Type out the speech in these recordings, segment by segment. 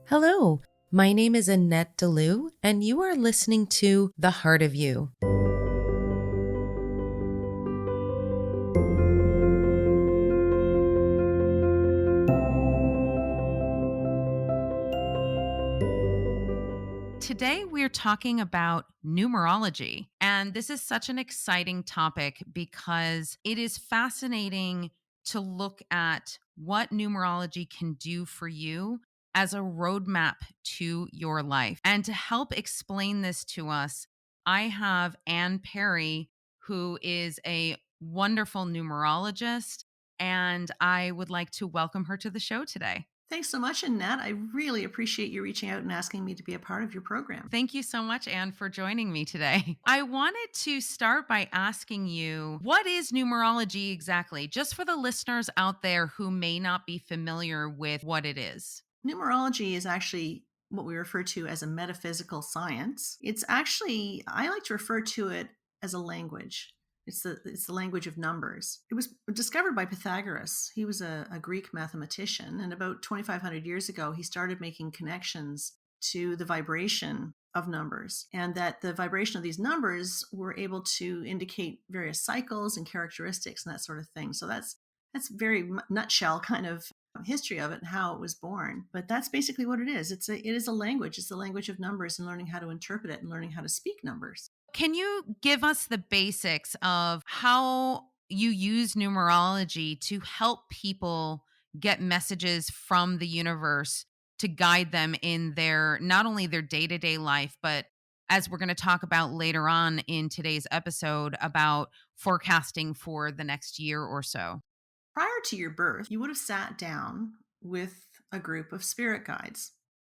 Hello, my name is Annette Dalloo, and you are listening to The Heart of You. Today, we're talking about numerology. And this is such an exciting topic because it is fascinating to look at what numerology can do for you as a roadmap to your life. And to help explain this to us, I have Anne Perry, who is a wonderful numerologist, and I would like to welcome her to the show today. Thanks so much, Annette. I really appreciate you reaching out and asking me to be a part of your program. Thank you so much, Anne, for joining me today. I wanted to start by asking you, what is numerology exactly? Just for the listeners out there who may not be familiar with what it is. Numerology is actually what we refer to as a metaphysical science. It's actually, I like to refer to it as a language. It's the language of numbers. It was discovered by Pythagoras. He was a Greek mathematician, and about 2,500 years ago, he started making connections to the vibration of numbers, and that the vibration of these numbers were able to indicate various cycles and characteristics and that sort of thing. So that's very nutshell kind of history of it and how it was born. But that's basically what it is. It is a language. It's the language of numbers and learning how to interpret it and learning how to speak numbers. Can you give us the basics of how you use numerology to help people get messages from the universe to guide them in their not only their day-to-day life, but as we're going to talk about later on in today's episode about forecasting for the next year or so? Prior to your birth, you would have sat down with a group of spirit guides.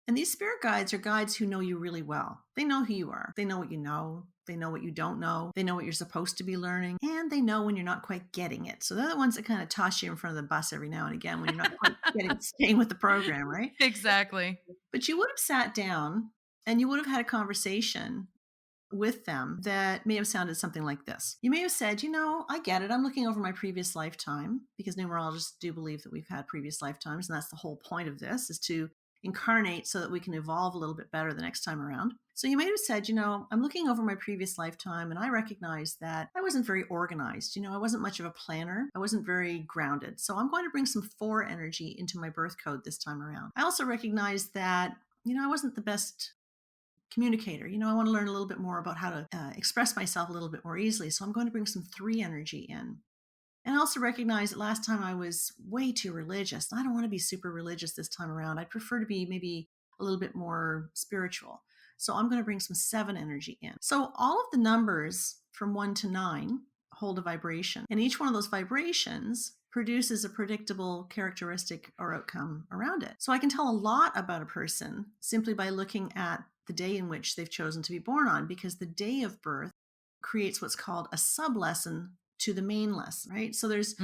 And these spirit guides are guides who know you really well. They know who you are. They know what you know. They know what you don't know. They know what you're supposed to be learning. And they know when you're not quite getting it. So they're the ones that kind of toss you in front of the bus every now and again when you're not quite staying with the program, right? Exactly. But you would have sat down and you would have had a conversation with them that may have sounded something like this. You may have said, I get it. I'm looking over my previous lifetime, because numerologists do believe that we've had previous lifetimes. And that's the whole point of this, is to incarnate so that we can evolve a little bit better the next time around. So you may have said, I'm looking over my previous lifetime and I recognize that I wasn't very organized. I wasn't much of a planner. I wasn't very grounded. So I'm going to bring some 4 energy into my birth code this time around. I also recognize that, I wasn't the best communicator. I want to learn a little bit more about how to express myself a little bit more easily. So I'm going to bring some 3 energy in. And I also recognize that last time I was way too religious. I don't want to be super religious this time around. I'd prefer to be maybe a little bit more spiritual. So I'm going to bring some 7 energy in. So all of the numbers from 1 to 9 hold a vibration. And each one of those vibrations produces a predictable characteristic or outcome around it. So I can tell a lot about a person simply by looking at the day in which they've chosen to be born on, because the day of birth creates what's called a sub-lesson to the main lesson, right? So there's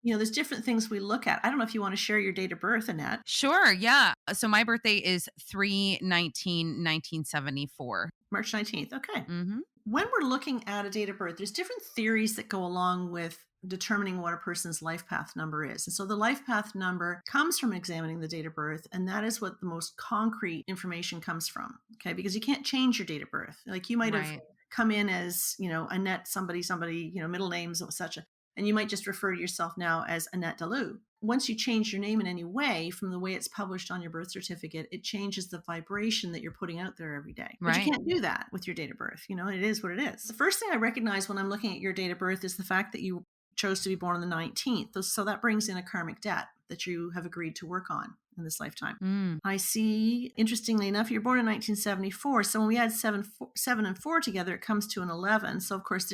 there's different things we look at. I don't know if you want to share your date of birth, Annette. Sure, yeah. So my birthday is 3/19/1974. March 19th. Okay. Mm-hmm. When we're looking at a date of birth, there's different theories that go along with determining what a person's life path number is. And so the life path number comes from examining the date of birth, and that is what the most concrete information comes from, okay? Because you can't change your date of birth. Like you might have come in as, Annette, somebody, middle names, etc. And you might just refer to yourself now as Annette Dalloo. Once you change your name in any way from the way it's published on your birth certificate, it changes the vibration that you're putting out there every day. But you can't do that with your date of birth. It is what it is. The first thing I recognize when I'm looking at your date of birth is the fact that you chose to be born on the 19th. So that brings in a karmic debt that you have agreed to work on in this lifetime. I see, interestingly enough, you're born in 1974. So when we add 7 and 4 together, it comes to an 11. So of course,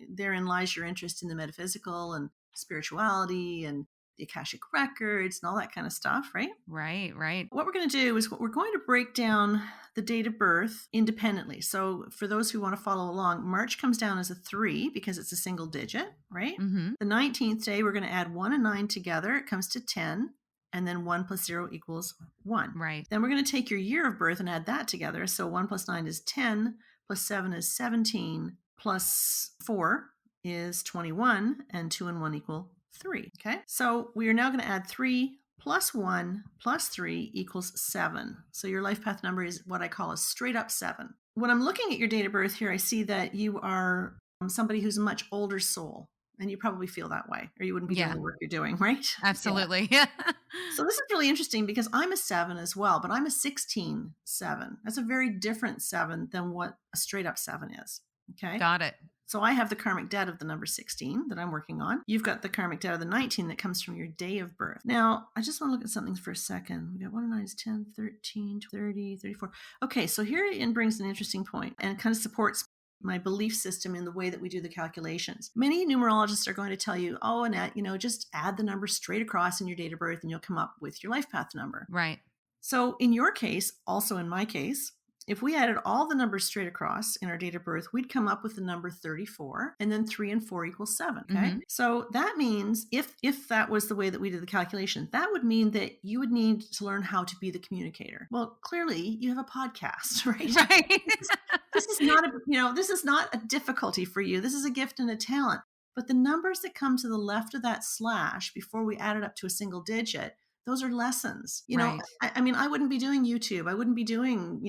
therein lies your interest in the metaphysical and spirituality and the Akashic records and all that kind of stuff, right? Right. What we're going to do is we're going to break down the date of birth independently. So for those who want to follow along, March comes down as a 3 because it's a single digit, right? Mm-hmm. The 19th day, we're going to add 1 and 9 together. It comes to 10. And then 1 plus 0 equals 1. Right. Then we're going to take your year of birth and add that together. So 1 plus 9 is 10, plus 7 is 17, plus 4 is 21, and 2 and 1 equal 3. Okay. So we are now going to add 3 plus 1 plus 3 equals 7. So your life path number is what I call a straight up 7. When I'm looking at your date of birth here, I see that you are somebody who's a much older soul. And you probably feel that way, or you wouldn't be doing Yeah, the work you're doing, right? Yeah. absolutely. So this is really interesting because I'm a 7 as well, but I'm a 16 7. That's a very different 7 than what a straight up 7 is. Okay. Got it. So I have the karmic debt of the number 16 that I'm working on. You've got the karmic debt of the 19 that comes from your day of birth. Now, I just want to look at something for a second. We got 1 and 9 is 10, 13, 30, 34. Okay, so here it brings an interesting point and kind of supports my belief system in the way that we do the calculations. Many numerologists are going to tell you, oh, Annette, just add the number straight across in your date of birth and you'll come up with your life path number. Right. So in your case, also in my case, if we added all the numbers straight across in our date of birth, we'd come up with the number 34, and then 3 and 4 equals 7. Okay. Mhm. So that means if that was the way that we did the calculation, that would mean that you would need to learn how to be the communicator. Well, clearly you have a podcast, right? Right. This is not this is not a difficulty for you. This is a gift and a talent. But the numbers that come to the left of that slash before we add it up to a single digit, those are lessons. Right. I mean, I wouldn't be doing YouTube. I wouldn't be doing,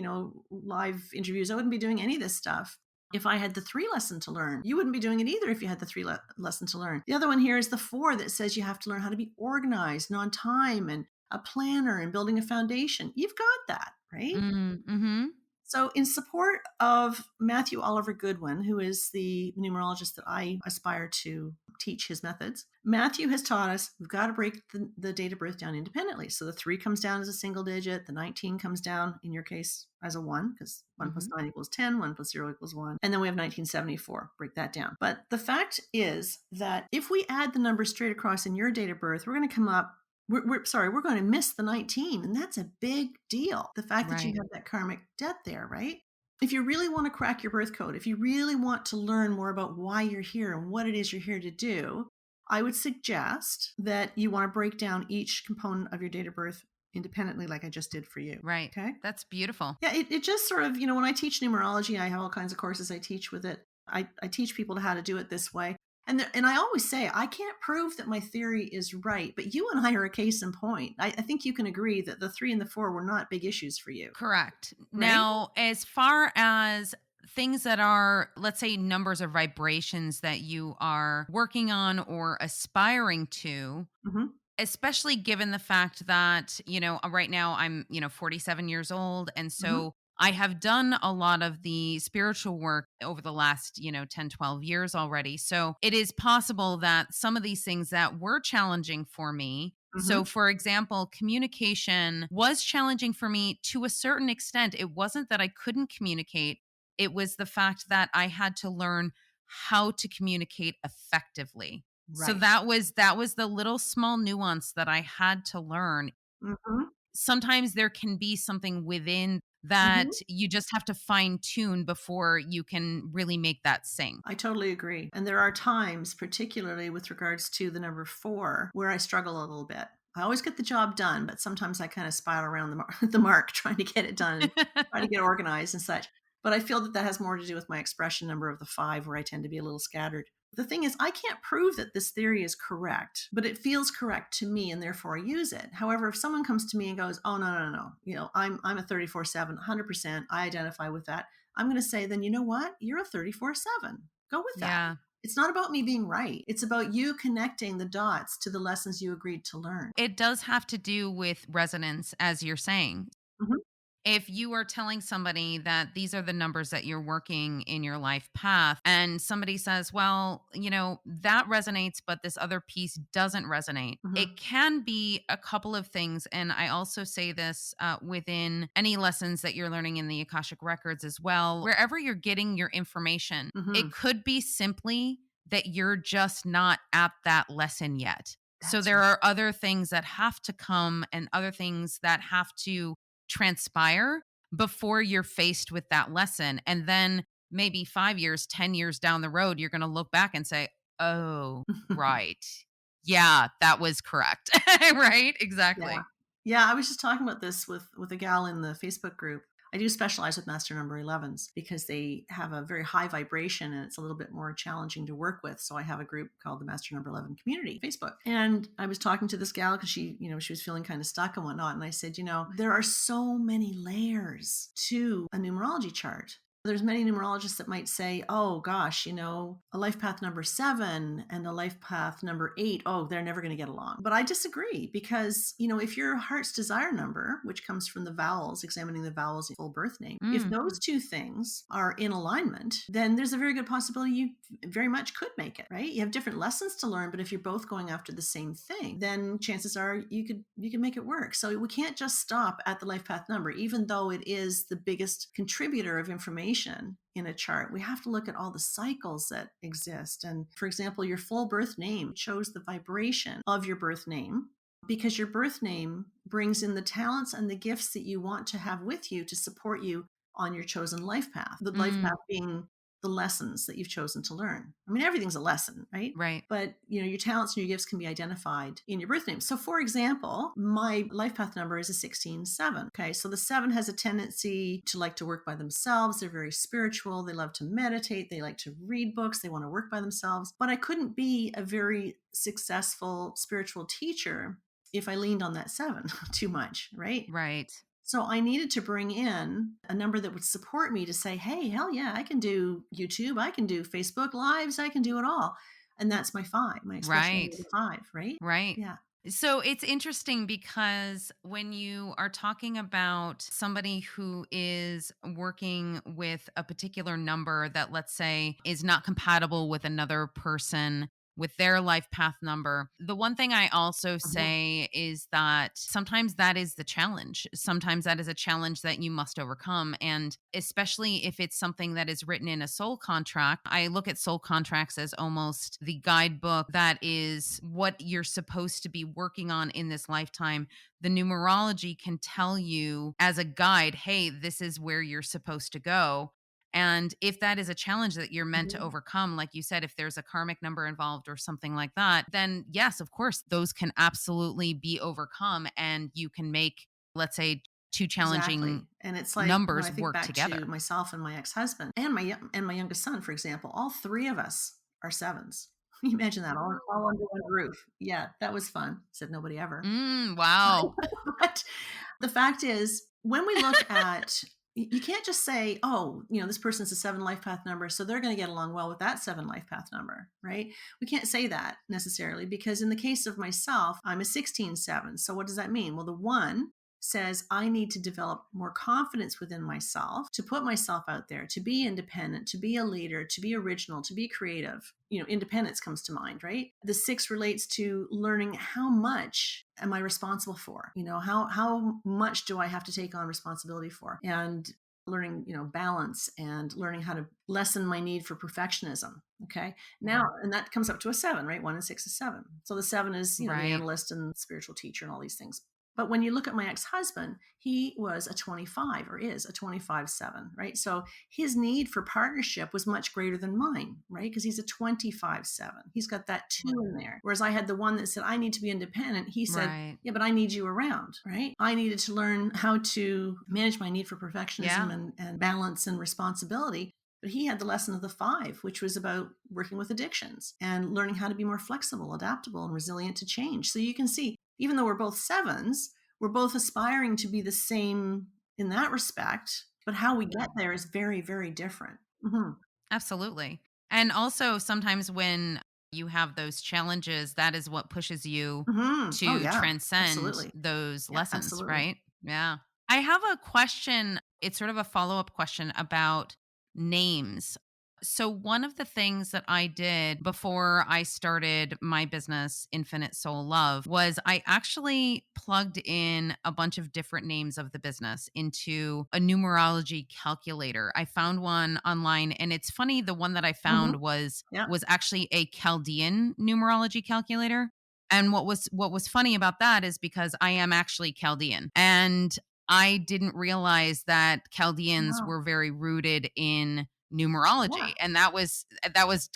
live interviews. I wouldn't be doing any of this stuff if I had the 3 lesson to learn. You wouldn't be doing it either if you had the 3 lesson to learn. The other one here is the 4 that says you have to learn how to be organized and on time and a planner and building a foundation. You've got that, right? Mhm. So, in support of Matthew Oliver Goodwin, who is the numerologist that I aspire to teach his methods, Matthew has taught us we've got to break the date of birth down independently. So, the 3 comes down as a single digit, the 19 comes down, in your case, as a 1, because 1 plus 9 equals 10, 1 plus 0 equals 1. And then we have 1974, break that down. But the fact is that if we add the numbers straight across in your date of birth, we're going to come up we're going to miss the 19. And that's a big deal. The fact that you Right. have that karmic debt there, right? If you really want to crack your birth code, if you really want to learn more about why you're here and what it is you're here to do, I would suggest that you want to break down each component of your date of birth independently, like I just did for you. Right. Okay. That's beautiful. Yeah, it just sort of, when I teach numerology, I have all kinds of courses I teach with it. I teach people how to do it this way. And I always say, I can't prove that my theory is right, but you and I are a case in point. I think you can agree that the 3 and the 4 were not big issues for you, Correct. right? Now, as far as things that are, let's say, numbers or vibrations that you are working on or aspiring to, Hmm. especially given the fact that, right now I'm, 47 years old. And Hmm. so I have done a lot of the spiritual work over the last, 10, 12 years already. So it is possible that some of these things that were challenging for me. So, Hmm. for example, communication was challenging for me to a certain extent. It wasn't that I couldn't communicate, it was the fact that I had to learn how to communicate effectively. So Right. that was the little small nuance that I had to learn. Hmm. Sometimes there can be something within that Hmm. you just have to fine tune before you can really make that sing. I totally agree. And there are times, particularly with regards to the number 4, where I struggle a little bit. I always get the job done, but sometimes I kind of spiral around the mark trying to get it done, trying to get organized and such. But I feel that that has more to do with my expression number of the 5, where I tend to be a little scattered. The thing is, I can't prove that this theory is correct, but it feels correct to me, and therefore I use it. However, if someone comes to me and goes, "Oh, no, no, no, I'm a 34/7, 100%. I identify with that," I'm going to say, then you know what? You're a 34/7. Go with that. Yeah. It's not about me being right. It's about you connecting the dots to the lessons you agreed to learn. It does have to do with resonance, as you're saying. Mhm. If you are telling somebody that these are the numbers that you're working in your life path, and somebody says, well, that resonates, but this other piece doesn't resonate, it Mhm. can be a couple of things. And I also say this within any lessons that you're learning in the Akashic Records as well, wherever you're getting your information, it Mhm. could be simply that you're just not at that lesson yet. So That's there right. are other things that have to come and other things that have to transpire before you're faced with that lesson. And then maybe 5 years, 10 years down the road, you're going to look back and say, oh, right. Yeah, that was correct. Right? Yeah. Exactly. Yeah, I was just talking about this with a gal in the Facebook group. I do specialize with master number 11s because they have a very high vibration and it's a little bit more challenging to work with. So I have a group called the Master Number 11 Community, Facebook. And I was talking to this gal because she was feeling kind of stuck and whatnot. And I said, there are so many layers to a numerology chart. There's many numerologists that might say, oh gosh, a life path number 7 and a life path number 8, oh, they're never going to get along. But I disagree because, if your heart's desire number, which comes from the vowels, examining the vowels in full birth name, if those two things are in alignment, then there's a very good possibility you very much could make it, right? You have different lessons to learn, but if you're both going after the same thing, then chances are you could make it work. So we can't just stop at the life path number, even though it is the biggest contributor of information in a chart. We have to look at all the cycles that exist. And for example, your full birth name shows the vibration of your birth name because your birth name brings in the talents and the gifts that you want to have with you to support you on your chosen life path. The life path being the lessons that you've chosen to learn. I mean, everything's a lesson, right? Right. But, your talents and your gifts can be identified in your birth name. So for example, my life path number is a 16-7. Okay. So the 7 has a tendency to like to work by themselves. They're very spiritual. They love to meditate. They like to read books. They want to work by themselves. But I couldn't be a very successful spiritual teacher if I leaned on that 7 too much, right? Right. So I needed to bring in a number that would support me to say, hey, hell yeah, I can do YouTube. I can do Facebook Lives. I can do it all. And that's my 5, my expression Right. number 5, right? Right. Yeah. So it's interesting because when you are talking about somebody who is working with a particular number that, let's say, is not compatible with another person with their life path number, the one thing I also Mhm. say is that sometimes that is the challenge. Sometimes that is a challenge that you must overcome. And especially if it's something that is written in a soul contract, I look at soul contracts as almost the guidebook that is what you're supposed to be working on in this lifetime. The numerology can tell you as a guide, hey, this is where you're supposed to go. And if that is a challenge that you're meant to Mhm. overcome, like you said, if there's a karmic number involved or something like that, then yes, of course, those can absolutely be overcome. And you can make, let's say, two challenging Exactly. And it's like, I numbers think work back to together. myself and my ex-husband and my youngest son, for example, all 3 of us are 7s. Can you imagine that all under one roof? Yeah, that was fun. Said nobody ever. Wow. But the fact is, when we look at you can't just say, oh, this person's a 7 life path number, so they're going to get along well with that 7 life path number, right? We can't say that necessarily because in the case of myself, I'm a 16-7. So what does that mean? Well, the 1 says I need to develop more confidence within myself, to put myself out there, to be independent, to be a leader, to be original, to be creative. Independence comes to mind, right? The 6 relates to learning how much am I responsible for? How much do I have to take on responsibility for? And learning, balance and learning how to lessen my need for perfectionism. Okay. Now, and that comes up to a 7, right? 1 and 6 is 7. So the 7 is, the Right. analyst and spiritual teacher and all these things. But when you look at my ex-husband, he was a 25 or is a 25-7, right? So his need for partnership was much greater than mine, right? Because he's a 25-7. He's got that 2 in there. Whereas I had the one that said, I need to be independent. He said, Right. yeah, but I need you around, right? I needed to learn how to manage my need for Yeah. perfectionism and balance and responsibility. But he had the lesson of the 5, which was about working with addictions and learning how to be more flexible, adaptable, and resilient to change. So you can see, even though we're both 7s, we're both aspiring to be the same in that respect, but how we get there is very, very different. Mhm. Absolutely. And also, sometimes when you have those challenges, that is what pushes you Mhm. Oh, to yeah, transcend absolutely. those Yeah, lessons, absolutely. right? Yeah. I have a question. It's sort of a follow up question about names. So, one of the things that I did before I started my business, Infinite Soul Love, was I actually plugged in a bunch of different names of the business into a numerology calculator. I found one online, and it's funny, the one that I found Mhm. was Yeah. was actually a Chaldean numerology calculator. And what was funny about that is because I am actually Chaldean, and I didn't realize that Chaldeans Wow. were very rooted in Yeah. numerology, and that was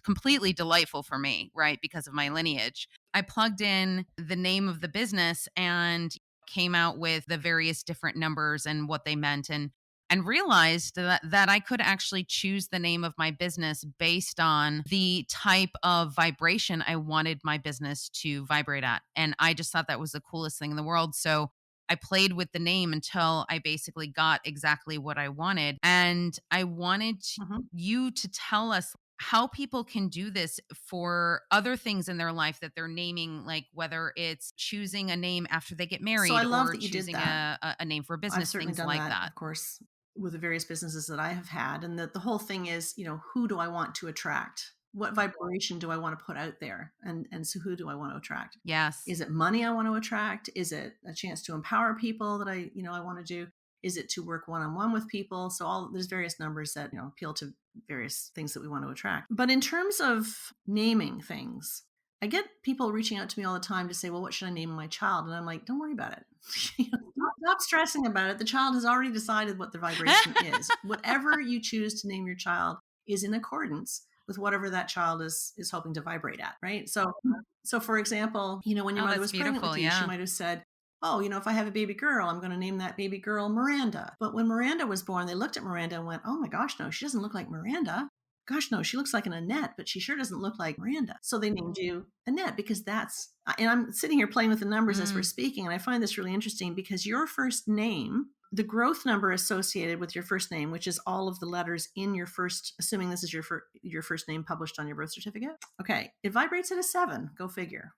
completely delightful for me, right, because of my lineage. I plugged in the name of the business and came out with the various different numbers and what they meant. And and realized that I could actually choose the name of my business based on the type of vibration I wanted my business to vibrate at. And I just thought that was the coolest thing in the world. So I played with the name until I basically got exactly what I wanted. And I wanted Mhm. you to tell us how people can do this for other things in their life that they're naming, like whether it's choosing a name after they get So I married love or that you did choosing that. a name for a I've business, certainly things done like that, that. of course, with the various businesses that I have had. And the whole thing is, who do I want to attract? What vibration do I want to put out there? And so who do I want to attract? Yes. Is it money I want to attract? Is it a chance to empower people that I want to do? Is it to work one-on-one with people? So there's various numbers that, appeal to various things that we want to attract. But in terms of naming things, I get people reaching out to me all the time to say, well, what should I name my child? And I'm like, don't worry about it. Stop stressing about it. The child has already decided what the vibration is. Whatever you choose to name your child is in accordance with whatever that child is hoping to vibrate at, right? So for example, when your Oh, mother that's was pregnant with beautiful. you, she Yeah. might have said, oh, if I have a baby girl, I'm going to name that baby girl Miranda. But when Miranda was born, they looked at Miranda and went, oh my gosh, no, she doesn't look like Miranda. Gosh, no, she looks like an Annette, but she sure doesn't look like Miranda. So they named you Annette because and I'm sitting here playing with the numbers as we're Mm, speaking. And I find this really interesting because your first name, the growth number associated with your first name, which is all of the letters in your first, assuming this is your first name published on your birth certificate. Okay. It vibrates at a 7. Go figure.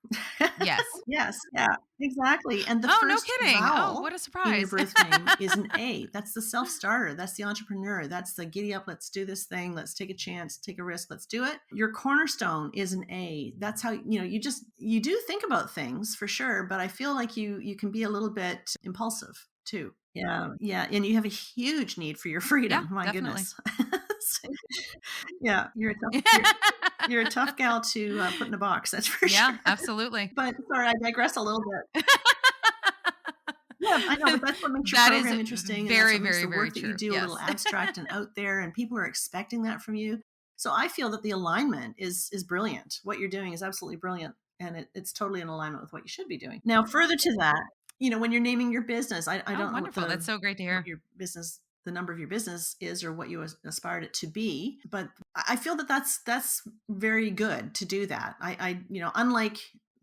yes. Yes. Yeah, exactly. And the Oh, no first kidding. Oh, what vowel a in your surprise. birth name is an A. That's the self starter. That's the entrepreneur. That's the giddy up. Let's do this thing. Let's take a chance, take a risk. Let's do it. Your cornerstone is an A. That's how, you do think about things for sure, but I feel like you can be a little bit impulsive too. Yeah. Yeah. And you have a huge need for your Yeah, freedom. My definitely. goodness. Yeah. You're a tough gal to put in a box. That's for sure. Yeah, absolutely. But sorry, I digress a little bit. Yeah, I know, but that's what makes your That is program interesting, and that's very, what makes very, the very work that you true. do a little Yes. abstract and out there, and people are expecting that from you. So I feel that the alignment is brilliant. What you're doing is absolutely brilliant, and it's totally in alignment with what you should be doing. Now, further to that, when you're naming your business, I Oh, don't know wonderful. That's so great to what hear. your business the number of your business is or what you aspired it to be, but I feel that that's very good to do that. Unlike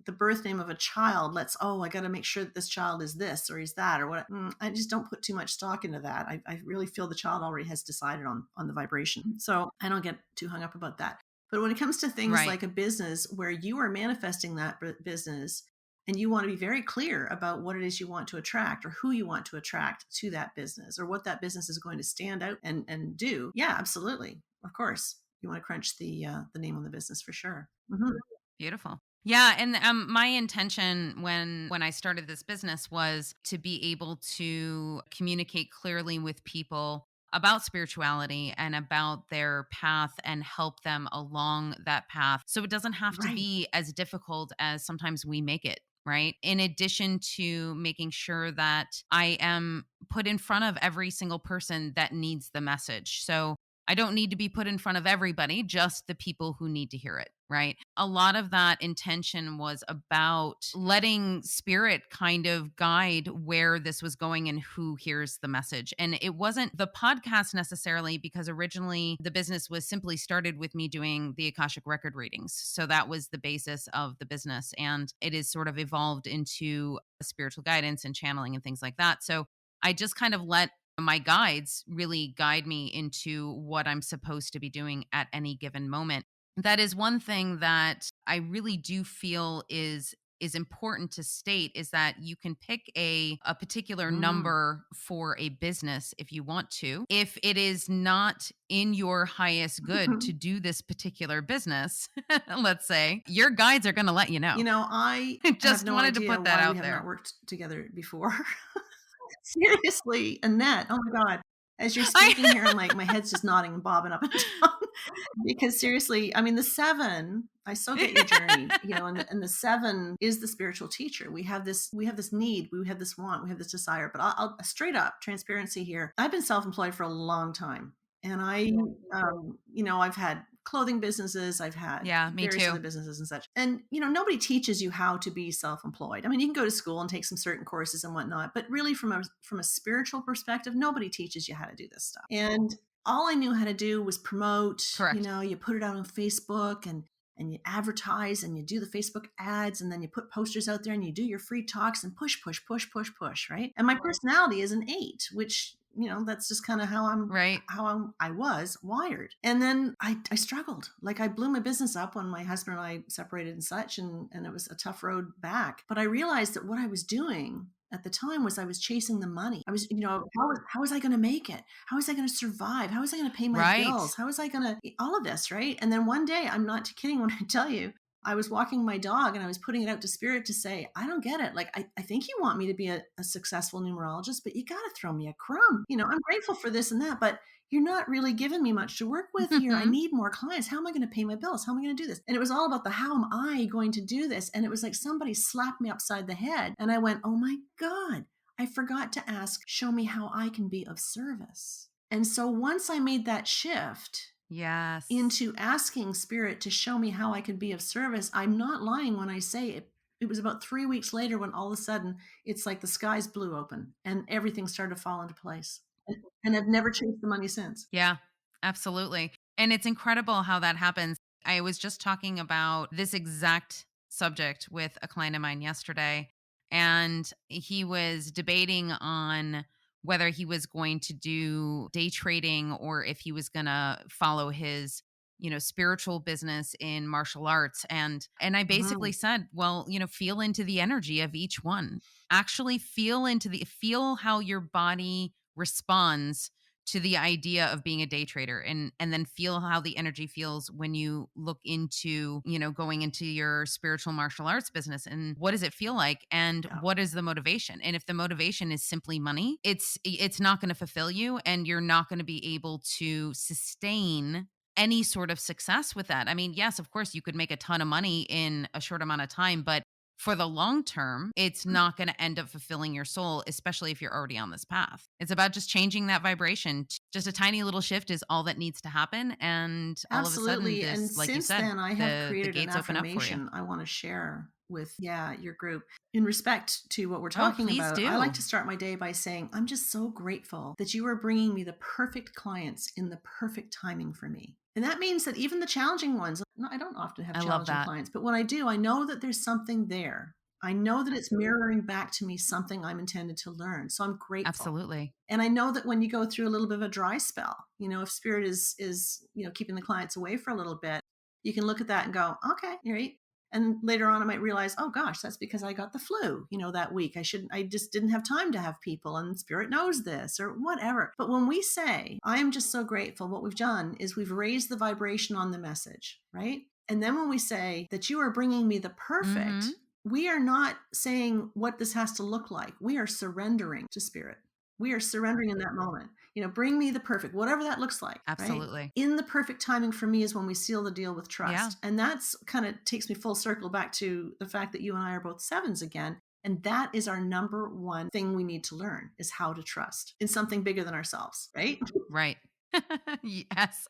the birth name of a child, I got to make sure that this child is this or is that or what. I just don't put too much stock into that. I really feel the child already has decided on the vibration. So I don't get too hung up about that. But when it comes to things Right. like a business where you are manifesting that business and you want to be very clear about what it is you want to attract or who you want to attract to that business or what that business is going to stand out and do. Yeah, absolutely. Of course. You want to crunch the name on the business for sure. Mhm. Beautiful. Yeah, and my intention when I started this business was to be able to communicate clearly with people about spirituality and about their path and help them along that path. So it doesn't have to Right. be as difficult as sometimes we make it, right? In addition to making sure that I am put in front of every single person that needs the message. So I don't need to be put in front of everybody, just the people who need to hear it, right? A lot of that intention was about letting spirit kind of guide where this was going and who hears the message. And it wasn't the podcast necessarily, because originally the business was simply started with me doing the Akashic record readings. So that was the basis of the business. And it is sort of evolved into spiritual guidance and channeling and things like that. So I just kind of let my guides really guide me into what I'm supposed to be doing at any given moment. That is one thing that I really do feel is important to state, is that you can pick a particular Mm. number for a business if you want to. If it is not in your highest good to do this particular business, let's say, your guides are going to let you know. I have Just no wanted to idea put that why we out have not there. worked together before. Seriously, Annette. Oh my God. As you're I speaking here, my head's just nodding and bobbing up and down. Because seriously, I mean, the 7, I so get your journey, and the 7 is the spiritual teacher. We have this need, we have this want, we have this desire. But I'll straight up transparency here. I've been self-employed for a long time, and I've had clothing businesses, I've had Yeah, me various too. other businesses and such. And, nobody teaches you how to be self-employed. I mean, you can go to school and take some certain courses and whatnot, but really from a spiritual perspective, nobody teaches you how to do this stuff. And all I knew how to do was promote, Correct. you put it out on Facebook and you advertise and you do the Facebook ads and then you put posters out there and you do your free talks and push, push, push, push, push, right? And my personality is an 8, which, that's just kind of Right. I was wired. And then I struggled. Like I blew my business up when my husband and I separated and such, and it was a tough road back. But I realized that what I was doing at the time was I was chasing the money. I was, how was I going to make it? How was I going to survive? How was I going to pay my bills? Right. How was I going to all of this, right? And then one day, I'm not kidding when I tell you, I was walking my dog and I was putting it out to spirit to say, I don't get it. Like, I think you want me to be a successful numerologist, but you got to throw me a crumb. I'm grateful for this and that, but you're not really giving me much to work with here. I need more clients. How am I going to pay my bills? How am I going to do this? And it was all about the how am I going to do this? And it was like somebody slapped me upside the head. And I went, oh my God, I forgot to ask, show me how I can be of service. And so once I made that shift, Yes. into asking spirit to show me how I could be of service, I'm not lying when I say it. It was about 3 weeks later when all of a sudden it's like the skies blew open and everything started to fall into place. And I've never chased the money since. Yeah, absolutely. And it's incredible how that happens. I was just talking about this exact subject with a client of mine yesterday, and he was debating on whether he was going to do day trading or if he was going to follow his spiritual business in martial arts. And I Mhm. basically said, well, feel into the energy of each one. Actually feel how your body responds to the idea of being a day trader, and then feel how the energy feels when you look into going into your spiritual martial arts business, and what does it feel like, and Yeah. what is the motivation. And if the motivation is simply money, it's not going to fulfill you, and you're not going to be able to sustain any sort of success with that. I mean, yes, of course you could make a ton of money in a short amount of time, but for the long term, it's not going to end up fulfilling your soul, especially if you're already on this path. It's about just changing that vibration. Just a tiny little shift is all that needs to happen. And all of a sudden, Absolutely. And like you since said, then, I have the created an gates open up for you. affirmation I want to share with, yeah, your group. In respect to what we're Oh, talking please about, I like do. to start my day by saying, I'm just so grateful that you are bringing me the perfect clients in the perfect timing for me. And that means that even the challenging ones, no, I don't often have I love challenging that. clients, but when I do, I know that there's something there. I know that it's mirroring back to me something I'm intended to learn. So I'm grateful. Absolutely. And I know that when you go through a little bit of a dry spell, if spirit is keeping the clients away for a little bit, you can look at that and go, okay, all right. And later on I might realize, oh gosh, that's because I got the flu, that week. I just didn't have time to have people, and spirit knows this or whatever. But when we say, I am just so grateful, what we've done is we've raised the vibration on the message, right? And then when we say that you are bringing me the Hmm. perfect, we are not saying what this has to look like. We are surrendering to spirit. We are surrendering in that moment. Bring me the perfect, whatever that looks like, right? Absolutely. In the perfect timing for me is when we seal the deal with Yeah. trust. And that's kind of takes me full circle back to the fact that you and I are both sevens again. And that is our number one thing we need to learn is how to trust in something bigger than ourselves, right? Right. Yes,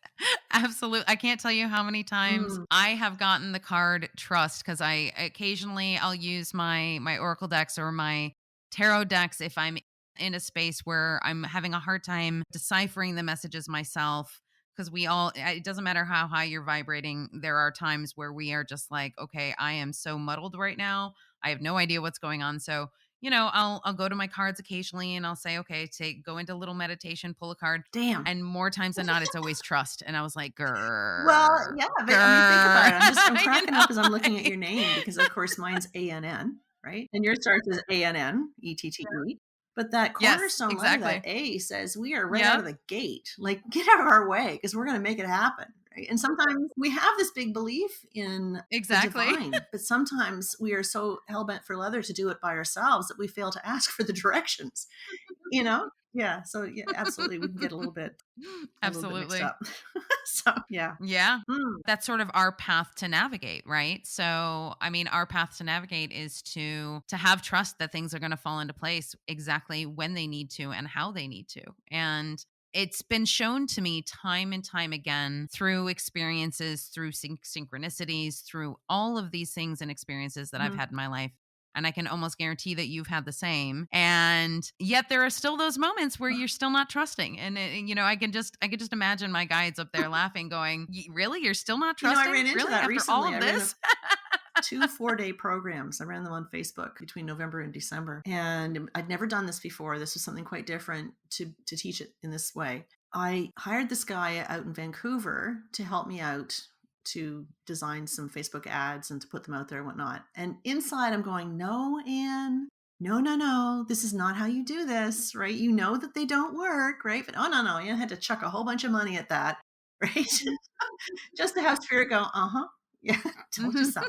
absolutely. I can't tell you how many times Mm, I have gotten the card trust, because I'll use my oracle decks or my tarot decks if I'm in a space where I'm having a hard time deciphering the messages myself. Because it doesn't matter how high you're vibrating. There are times where we are just like, okay, I am so muddled right now. I have no idea what's going on. So I'll go to my cards occasionally and I'll say, okay, go into a little meditation, pull a card, damn. and more times than not, it's always trust. And I was like, Well, grr, yeah, but I mean, think about grr. it. I'm cracking up as I'm looking at Like, your name because, of course, mine's ANN, right? And yours starts as ANNETTE. But that yes, cornerstone letter, that exactly. A, says we are right out Yep, of the gate. Like, get out of our way because we're going to make it happen. Right? And sometimes we have this big belief in the exactly. divine, but sometimes we are so hell bent for leather to do it by ourselves that we fail to ask for the directions. Yeah. So yeah, absolutely, we can get a little bit mixed Absolutely. up. So yeah. Yeah. Mm. That's sort of our path to navigate, right? So, I mean, our path to navigate is to have trust that things are going to fall into place exactly when they need to and how they need to. And it's been shown to me time and time again through experiences, through synchronicities, through all of these things and experiences that I've Mhm. had in my life. And I can almost guarantee that you've had the same. And yet there are still those moments where you're still not trusting. And I can just imagine my guides up there laughing, going, "Really? You're still not I trusting? ran into Really? that After all recently. of I ran this?" two 4-day programs. I ran them on Facebook between November and December. And I'd never done this before. This was something quite different to teach it in this way. I hired this guy out in Vancouver to help me out to design some Facebook ads and to put them out there and whatnot. And inside I'm going, no, Anne, no, no, no, this is not how you do this, right? You know that they don't work, right? But oh, no, no, you had to chuck a whole bunch of money at that, right? Just to have spirit go, uh-huh. Yeah, told you Mhm. so.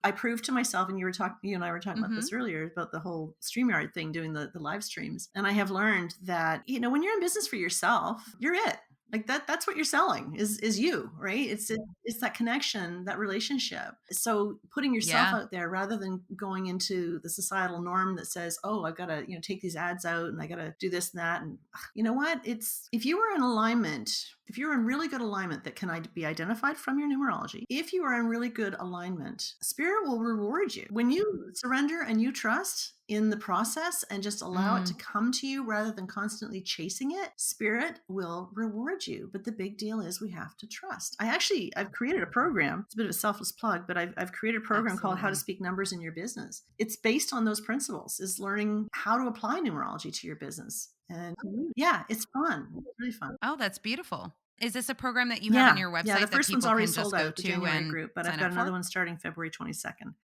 I proved to myself, and you and I were talking about Mhm. this earlier about the whole StreamYard thing, doing the live streams. And I have learned that, when you're in business for yourself, you're it. Like that's what you're selling is you, right? It's that connection, that relationship. So putting yourself Yeah. out there rather than going into the societal norm that says, oh, I've got to, take these ads out and I got to do this and that. And you know what? It's if you are in alignment, if you're in really good alignment that can be identified from your numerology, if you are in really good alignment, spirit will reward you. When you surrender and you trust in the process and just allow it to Mm, come to you rather than constantly chasing it, spirit will reward you. But the big deal is we have to trust. I've created a program. It's a bit of a selfless plug, but I've created a program called How to absolutely. Speak Numbers in Your Business. It's based on those principles, is learning how to apply numerology to your business. And yeah, it's fun. It's really fun. Oh, that's beautiful. Is this a program that you have on Yeah. your Yeah. The website that first one's people already can sold just go out, the to January and group, but I've sign got up another for? one starting February 22nd.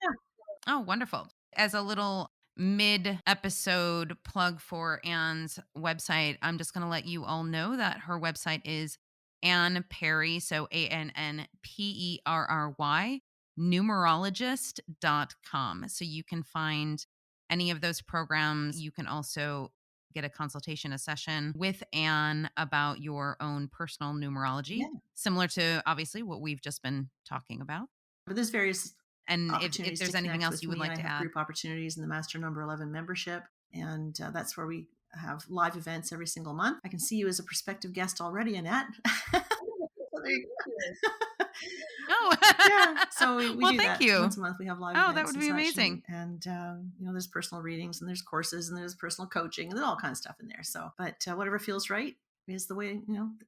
Yeah. Oh, wonderful. As a little mid episode plug for Anne's website, I'm just going to let you all know that her website is Anne Perry, so ANNPERRY, numerologist.com. So you can find any of those programs. You can also get a consultation, a session with Anne about your own personal numerology, Yeah. similar to obviously what we've just been talking about. But there's various And if opportunities to there's anything connect else with you would me. like I to have add. group opportunities in the Master Number 11 membership, and that's where we have live events every single month. I can see you as a prospective guest already, Annette. So there you go. Oh, Yeah, so we well, do thank that you. once a month. We have live Oh, that events would and be such, amazing. and there's personal readings and there's courses and there's personal coaching and there's all kinds of stuff in there. So, but whatever feels right is the way.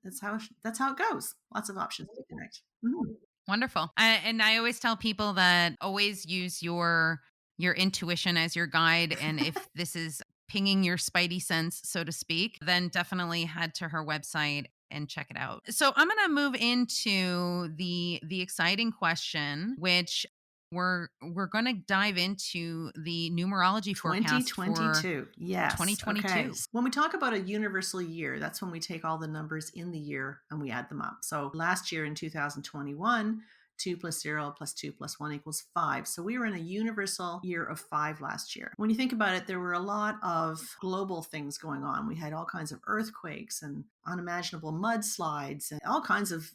That's how it goes. Lots of options to connect. Mhm. Wonderful. And I always tell people that always use your intuition as your guide, and if this is pinging your spidey sense, so to speak, then definitely head to her website and check it out. So I'm going to move into the exciting question, which we're going to dive into the numerology forecast for 2022. Yes. Okay. 2022. When we talk about a universal year, that's when we take all the numbers in the year and we add them up. So last year in 2021, 2 plus 0 plus 2 plus 1 equals 5. So we were in a universal year of 5 last year. When you think about it, there were a lot of global things going on. We had all kinds of earthquakes and unimaginable mudslides and all kinds of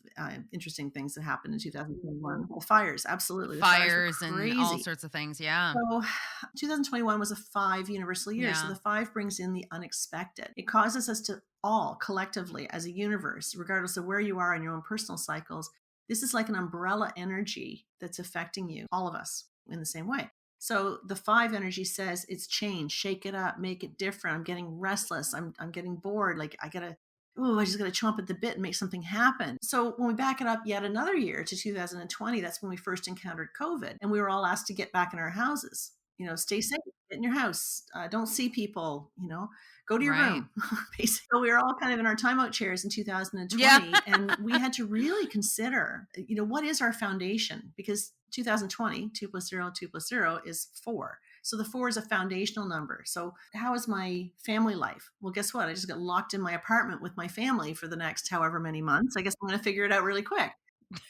interesting things that happened in 2021. The fires, absolutely. The fires were Fires and all crazy. sorts of things. Yeah. So 2021 was a 5 universal year. So Yeah. the 5 brings in the unexpected. It causes us to all collectively as a universe, regardless of where you are in your own personal cycles, this is like an umbrella energy that's affecting you, all of us, in the same way. So the 5 energy says it's change, shake it up, make it different. I'm getting restless. I'm getting bored. Like I just gotta chomp at the bit and make something happen. So when we back it up yet another year to 2020, that's when we first encountered COVID, and we were all asked to get back in our houses. Stay safe, get in your house, don't see people. Go to your Right. room. Basically, so we were all kind of in our timeout chairs in Yeah. 2020, and we had to really consider, what is our foundation? Because 2020, 2 plus 0, 2 plus 0 is 4. So the 4 is a foundational number. So how is my family life? Well, guess what? I just got locked in my apartment with my family for the next however many months. I guess I'm going to figure it out really quick.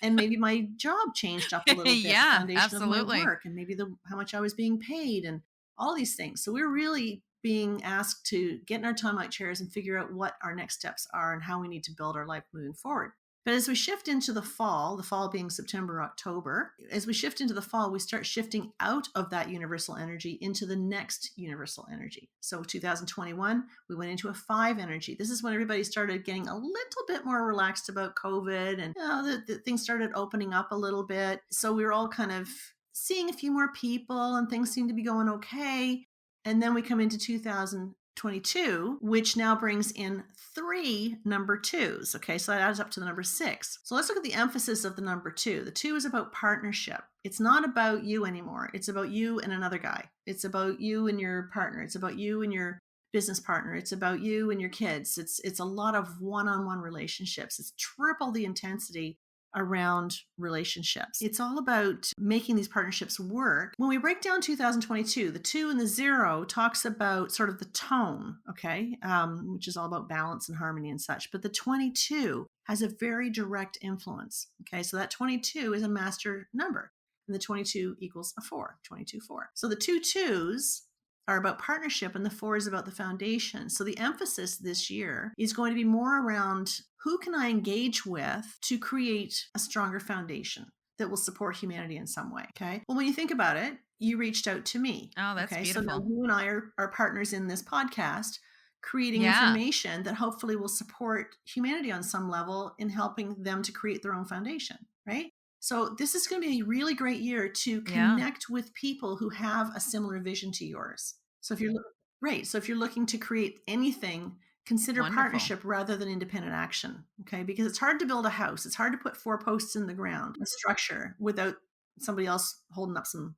And maybe my job changed up a little bit, the Yeah, foundation of my absolutely. work, and maybe how much I was being paid, and all these things. So we're really being asked to get in our timeout chairs and figure out what our next steps are and how we need to build our life moving forward. But as we shift into the fall being September, October, as we shift into the fall, we start shifting out of that universal energy into the next universal energy. So 2021, we went into a 5 energy. This is when everybody started getting a little bit more relaxed about COVID, and the things started opening up a little bit. So we were all kind of seeing a few more people and things seemed to be going okay. And then we come into 2022, which now brings in 3 number 2s. Okay, so that adds up to the number 6. So let's look at the emphasis of the number 2. The 2 is about partnership. It's not about you anymore. It's about you and another guy. It's about you and your partner. It's about you and your business partner. It's about you and your kids. It's a lot of one-on-one relationships. It's triple the intensity around relationships. It's all about making these partnerships work. When we break down 2022, the 2 and the 0 talks about sort of the tone, okay, which is all about balance and harmony and such. But the 22 has a very direct influence, okay? So that 22 is a master number, and the 22 equals a 4, 22, 4. So the 2 2s are about partnership and the 4 is about the foundation. So the emphasis this year is going to be more around who can I engage with to create a stronger foundation that will support humanity in some way. Okay. Well, when you think about it, you reached out to me. Oh, that's Okay. So now beautiful. you and I are partners in this podcast, creating Yeah. information that hopefully will support humanity on some level in helping them to create their own foundation. Right. So this is going to be a really great year to Yeah. connect with people who have a similar vision to yours. So if you're right, so if you're looking to create anything, consider Wonderful. partnership rather than independent action. Okay, because it's hard to build a house. It's hard to put 4 posts in the ground, a structure without somebody else holding up some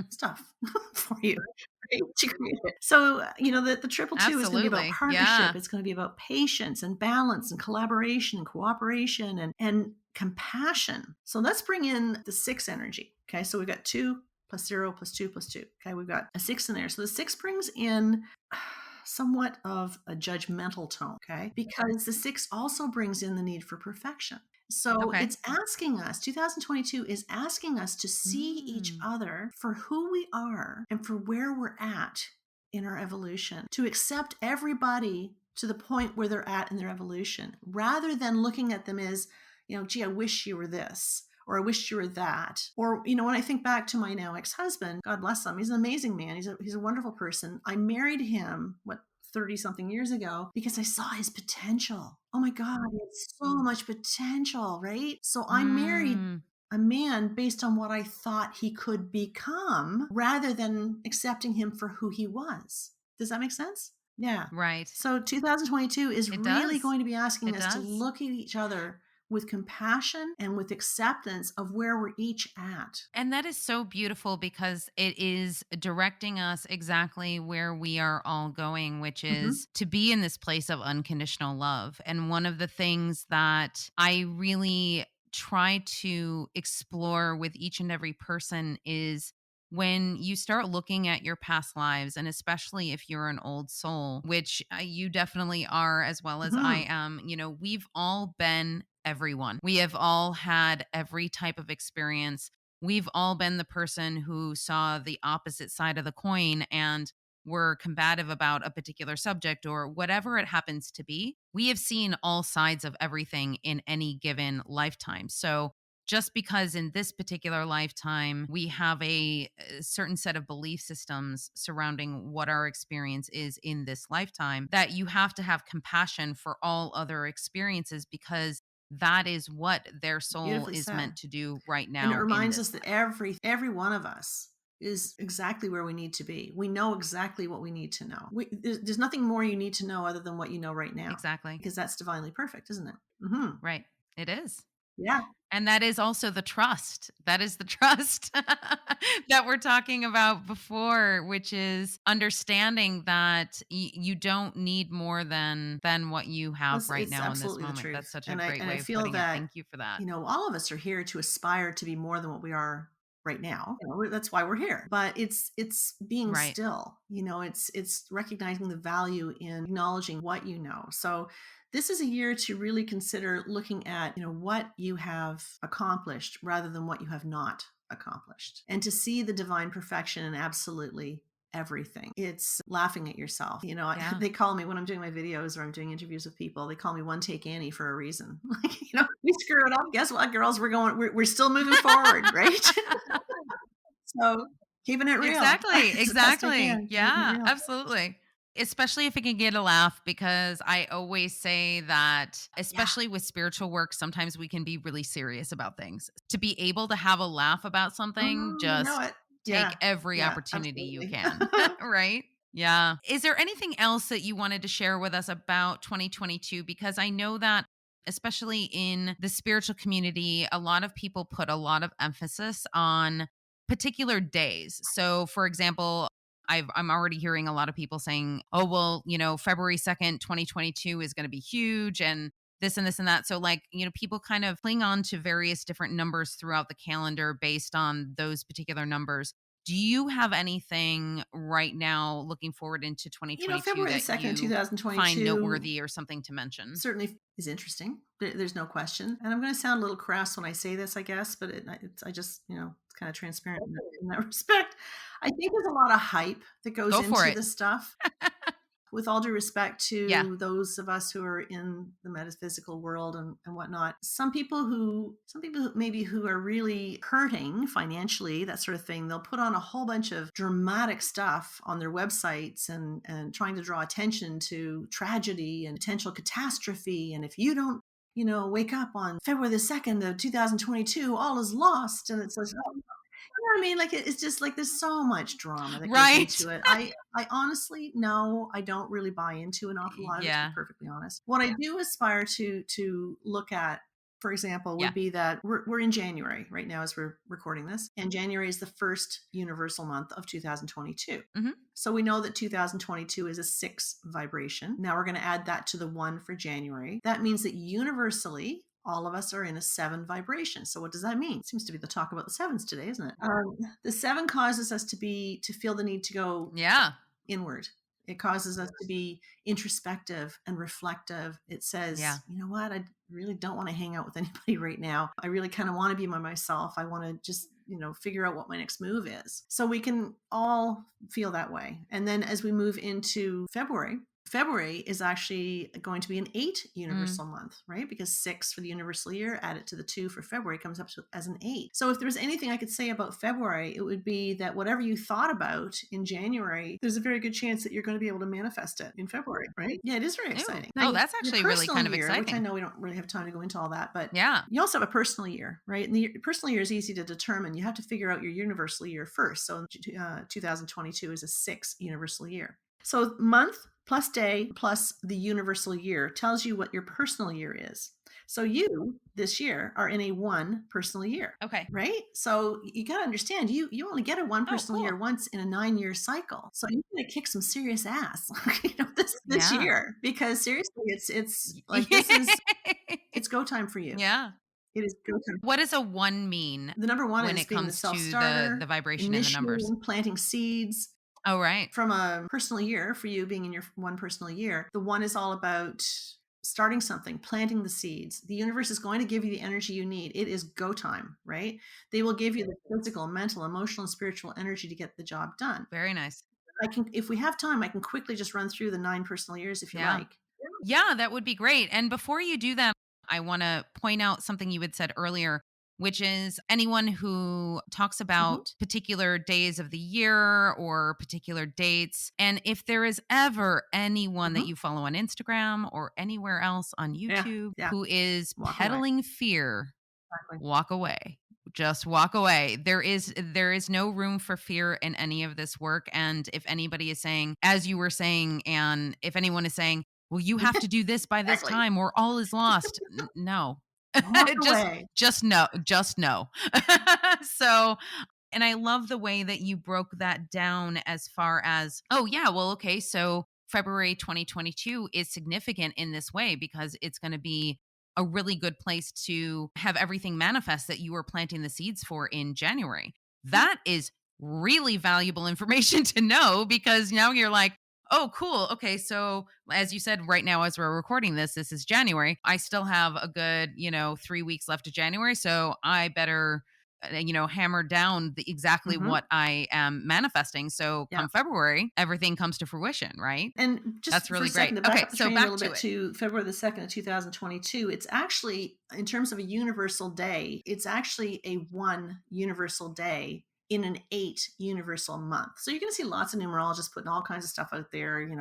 stuff for you. Right? To create it. So, the triple two is going to be about Absolutely. partnership. Yeah. It's going to be about patience and balance and collaboration and cooperation and compassion. So let's bring in the 6 energy. Okay. So we've got 2 plus 0 plus 2 plus 2. Okay. We've got a 6 in there. So the 6 brings in somewhat of a judgmental tone. Okay. Because the 6 also brings in the need for perfection. So Okay. it's asking us, 2022 is asking us to see each Mm. other for who we are and for where we're at in our evolution, to accept everybody to the point where they're at in their evolution, rather than looking at them as, gee, I wish you were this, or I wish you were that. Or, when I think back to my now ex-husband, God bless him, he's an amazing man. He's a wonderful person. I married him, 30 something years ago, because I saw his potential. Oh my God, he had so much potential, right? So I married Mm. a man based on what I thought he could become rather than accepting him for who he was. Does that make sense? Yeah. Right. So 2022 is It really does. going to be asking It us to does. look at each other with compassion and with acceptance of where we're each at. And that is so beautiful because it is directing us exactly where we are all going, which Mhm. is to be in this place of unconditional love. And one of the things that I really try to explore with each and every person is when you start looking at your past lives, and especially if you're an old soul, which you definitely are, as well as I Mhm. am, we've all been everyone. We have all had every type of experience. We've all been the person who saw the opposite side of the coin and were combative about a particular subject or whatever it happens to be. We have seen all sides of everything in any given lifetime. So, just because in this particular lifetime we have a certain set of belief systems surrounding what our experience is in this lifetime, that you have to have compassion for all other experiences because that is what their soul Beautifully is said. meant to do right And it now in reminds this us that life. every one of us is exactly where we need to be. We know exactly what we need to know. There's nothing more you need to know other than what you know right now, Exactly. because that's divinely perfect, isn't it? Hmm. Right. It is. Yeah. And that is also the trust. That is the trust that we're talking about before, which is understanding that you don't need more than what you have right It's now in this absolutely the moment. That's truth. such a And great I way of feel putting it. that, Thank you for that. all of us are here to aspire to be more than what we are right now. That's why we're here. But it's being Right. still, it's recognizing the value in acknowledging what you know. So this is a year to really consider looking at, what you have accomplished rather than what you have not accomplished, and to see the divine perfection in absolutely everything. It's laughing at yourself. Yeah. They call me when I'm doing my videos or I'm doing interviews with people, they call me One Take Annie for a reason. Like, we screw it up. Guess what, girls? We're still moving forward, right? So keeping it real. Exactly, It's the best I exactly. can, keeping it Yeah, real. absolutely. Especially if it can get a laugh, because I always say that, Yeah. especially with spiritual work, sometimes we can be really serious about things. To be able to have a laugh about something, You know just it. take Yeah. every Yeah, opportunity you absolutely. can, right? Yeah. Is there anything else that you wanted to share with us about 2022? Because I know that, especially in the spiritual community, a lot of people put a lot of emphasis on particular days. So, for example, I'm already hearing a lot of people saying, "Oh, well, February 2nd, 2022 is going to be huge, and this and this and that." So, like, people kind of cling on to various different numbers throughout the calendar based on those particular numbers. Do you have anything right now looking forward into 2022 February the that 2nd, you find 2022 noteworthy or something to mention? certainly is interesting. There's no question. And I'm going to sound a little crass when I say this, I guess, but I just, it's kind of transparent in that respect. I think there's a lot of hype that goes Go for into it. this stuff. With all due respect Yeah. to those of us who are in the metaphysical world and whatnot, some people maybe who are really hurting financially, that sort of thing, they'll put on a whole bunch of dramatic stuff on their websites and trying to draw attention to tragedy and potential catastrophe. And if you don't, wake up on February the 2nd of 2022, all is lost. And it's like, oh, I mean, like, it's just like there's so much drama that goes Right. into it. I honestly, no, I don't really buy into an awful lot of it, to be Yeah. perfectly honest. What I do aspire to look at, for example, Yeah. would be that we're in January right now as we're recording this, and January is the first universal month of 2022. Hmm. So we know that 2022 is a 6 vibration. Now we're going to add that to the 1 for January. That means that universally, all of us are in a 7 vibration. So what does that mean? It seems to be the talk about the sevens today, isn't it? The 7 causes us to feel the need to go Yeah. inward. It causes us to be introspective and reflective. It Yeah. says, you know what? I really don't want to hang out with anybody right now. I really kind of want to be by myself. I want to just, figure out what my next move is. So we can all feel that way. And then as we move into February is actually going to be an 8 Mm. universal month, right? Because 6 for the universal year, add it to the 2 for February, comes up as an 8. So if there was anything I could say about February, it would be that whatever you thought about in January, there's a very good chance that you're going to be able to manifest it in February, right? Yeah, it is very Ooh. exciting. Now, Oh, your, that's your actually really personal kind of year, which I exciting. know we don't really have time to go into all that, but Yeah. you also have a personal year, right? And the personal year is easy to determine. You have to figure out your universal year first. So 2022 is a 6 universal year. So month plus day plus the universal year tells you what your personal year is. So you this year are in a 1 personal year, Okay. right? So you got to understand you only get a 1 Oh, personal year cool. once in a 9-year cycle. So you're going to kick some serious ass, this Yeah. year, because seriously, it's like Y- it's go time for you. yeah. It is go time. What does a one mean The number 1 when is it being the comes to the self-starter, vibration and the numbers? initiating, planting seeds. Oh, right. From a personal year, for you being in your 1 personal year, the 1 is all about starting something, planting the seeds. The universe is going to give you the energy you need. It is go time, right? They will give you the physical, mental, emotional, and spiritual energy to get the job done. Very nice. If we have time, I can quickly just run through the 9 personal years if you Yeah. like. Yeah, that would be great. And before you do that, I want to point out something you had said earlier, which is anyone who talks Mhm. about particular days of the year or particular dates. And if there is ever anyone that Mhm. you follow on Instagram or anywhere else on Yeah, YouTube yeah. who is Walk away. peddling fear, Exactly. walk away. Just walk away. There is no room for fear in any of this work. And if anybody is saying, as you were saying, and if anyone is saying, well, you have to do this by this Exactly. time or all is lost. No. Walk just away. just no, just no. So, and I love the way that you broke that down as far as, oh yeah, well, okay, so February 2022 is significant in this way because it's going to be a really good place to have everything manifest that you were planting the seeds for in January. Yeah. That is really valuable information to know, because now you're like, oh, cool. Okay. So, as you said, right now, as we're recording this, this is January. I still have a good, 3 weeks left of January. So I better hammer down exactly Mhm. what I am manifesting. So Yeah. come February, everything comes to fruition, right? And That's just for a really great. second, to back Okay, up the so train a back little to bit it. to February the 2nd of 2022, it's actually, in terms of a universal day, it's actually a one universal day in an 8 universal month. So you're going to see lots of numerologists putting all kinds of stuff out there, and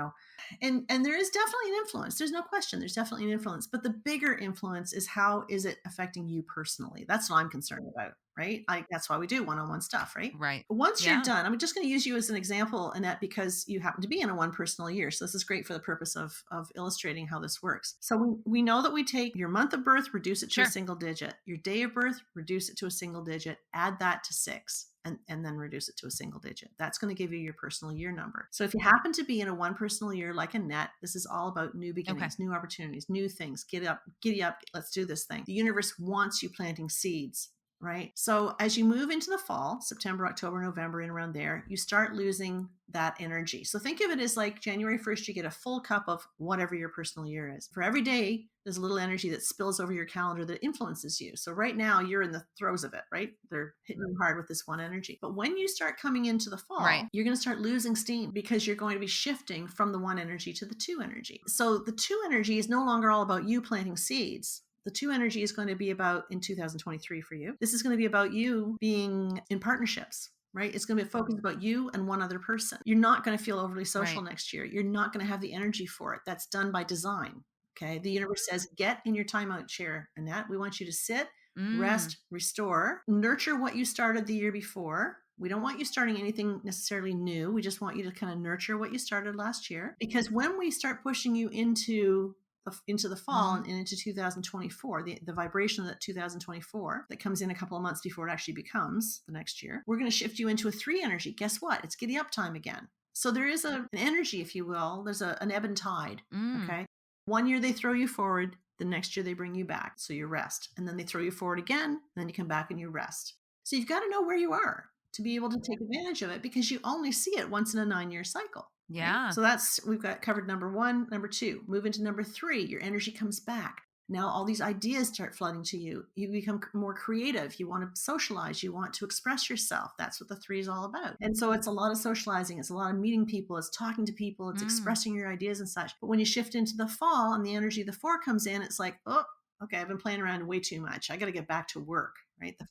there is definitely an influence. There's no question. There's definitely an influence, but the bigger influence is how is it affecting you personally? That's what I'm concerned about, right? That's why we do one-on-one stuff, right? Right. Once you're Yeah. done, I'm just going to use you as an example, Annette, because you happen to be in a one personal year. So this is great for the purpose of illustrating how this works. So we know that we take your month of birth, reduce it to a Sure. single digit, your day of birth, reduce it to a single digit, add that to 6, and then reduce it to a single digit. That's going to give you your personal year number. So if you happen to be in a one personal year like Annette, this is all about new Okay. beginnings, new opportunities, new things. Get up, giddy up, let's do this thing. The universe wants you planting seeds, right? So as you move into the fall, September, October, November, and around there, you start losing that energy. So think of it as like January 1st, you get a full cup of whatever your personal year is. For every day, there's a little energy that spills over your calendar that influences you. So right now, you're in the throes of it, right? They're hitting you hard with this one energy. But when you start coming into the Right. fall, you're going to start losing steam because you're going to be shifting from the one energy to the two energy. So the two energy is no longer all about you planting seeds. The two energy is going to be about, in 2023 for you, this is going to be about you being in partnerships, right? It's going to be focused about you and one other person. You're not going to feel overly social Right. next year. You're not going to have the energy for it. That's done by design. Okay. The universe says, get in your timeout chair, Annette. We want you to sit, Mm. rest, restore, nurture what you started the year before. We don't want you starting anything necessarily new. We just want you to kind of nurture what you started last year. Because when we start pushing you into the fall Mm. and into 2024, the vibration of that 2024 that comes in a couple of months before it actually becomes the next year, we're going to shift you into a 3 energy. Guess what? It's giddy up time again. So there is an energy, if you will. There's an ebb and tide. Mm. Okay. One year they throw you forward, the next year they bring you back. So you rest. And then they throw you forward again, and then you come back and you rest. So you've got to know where you are to be able to take advantage of it, because you only see it once in a 9-year cycle. Right? Yeah. So we've got covered number 1, number 2. Move into number 3. Your energy comes back. Now all these ideas start flooding to you. You become more creative. You want to socialize. You want to express yourself. That's what the 3 is all about. And so it's a lot of socializing. It's a lot of meeting people. It's talking to people. It's Mm. expressing your ideas and such. But when you shift into the fall and the energy of the 4 comes in, it's like, oh, okay, I've been playing around way too much. I got to get back to work, right? The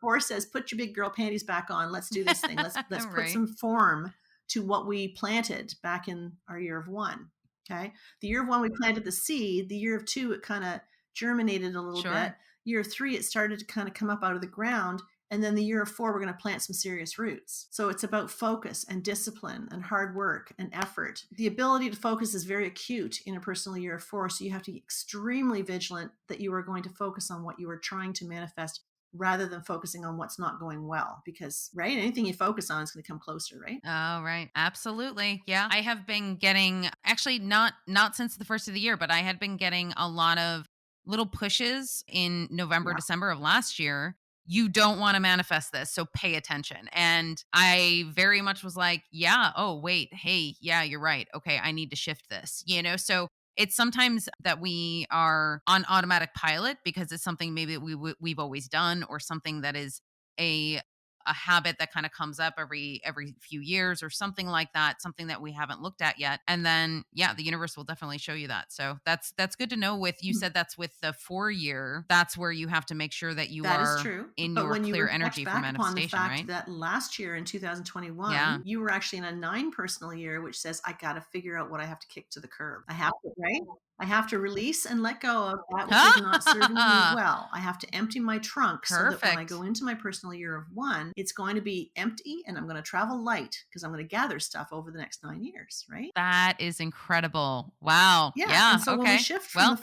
4 says, put your big girl panties back on. Let's do this thing. Let's put Right. some form to what we planted back in our year of 1. Okay. The year of 1, we planted the seed. The year of 2, it kind of germinated a little bit. Sure. Year of 3, it started to kind of come up out of the ground. And then the year of 4, we're going to plant some serious roots. So it's about focus and discipline and hard work and effort. The ability to focus is very acute in a personal year of 4. So you have to be extremely vigilant that you are going to focus on what you are trying to manifest rather than focusing on what's not going well, because right, anything you focus on is going to come closer, right? Oh, right. Absolutely. Yeah. I have been getting, actually not since the first of the year, but I had been getting a lot of little pushes in November, Yeah. December of last year. You don't want to manifest this, so pay attention. And I very much was like, yeah, oh, wait, hey, yeah, you're right. Okay, I need to shift this. So it's sometimes that we are on automatic pilot because it's something maybe that we've always done, or something that is a a habit that kind of comes up every few years or something like that, something that we haven't looked at yet. And then yeah, the universe will definitely show you that. So that's good to know. With, you said that's with the 4 year, that's where you have to make sure that you That is are true. in But your when you clear reflect energy for back upon the manifestation, fact right? that last year in 2021, Yeah. you were actually in a 9 personal year, which says, I got to figure out what I have to kick to the curb. I have to, right? I have to release and let go of that which is not serving me well. I have to empty my trunk so that when I go Perfect. into my personal year of 1, it's going to be empty and I'm going to travel light because I'm going to gather stuff over the next 9 years, right? That is incredible. Wow. Yeah. And Yeah. so when we Okay. shift from the Well,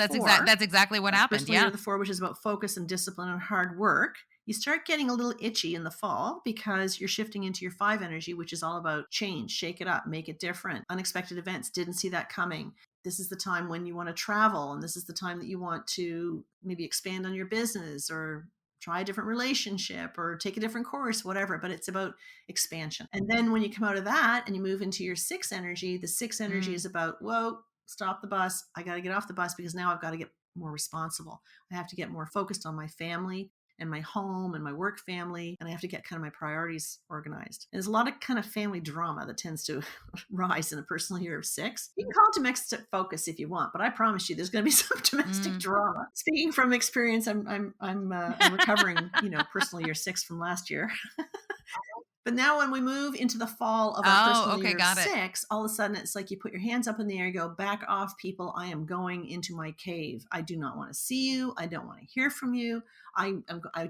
that's 4, exactly what that happened. personal year Yeah. of the 4, which is about focus and discipline and hard work, you start getting a little itchy in the fall because you're shifting into your 5 energy, which is all about change, shake it up, make it different. Unexpected events, didn't see that coming. This is the time when you want to travel, and this is the time that you want to maybe expand on your business or try a different relationship or take a different course, whatever, but it's about expansion. And then when you come out of that and you move into your 6 energy, the 6 energy Mm. is about, whoa, stop the bus. I got to get off the bus because now I've got to get more responsible. I have to get more focused on my family and my home and my work family, and I have to get kind of my priorities organized. And there's a lot of kind of family drama that tends to rise in a personal year of 6. You can call it domestic focus if you want, but I promise you there's going to be some domestic Mm. drama. Speaking from experience, I'm recovering, personal year 6 from last year. But now when we move into the fall of our Oh, personal okay, year of got it. 6, all of a sudden it's like you put your hands up in the air, you go, back off, people. I am going into my cave. I do not want to see you. I don't want to hear from you. I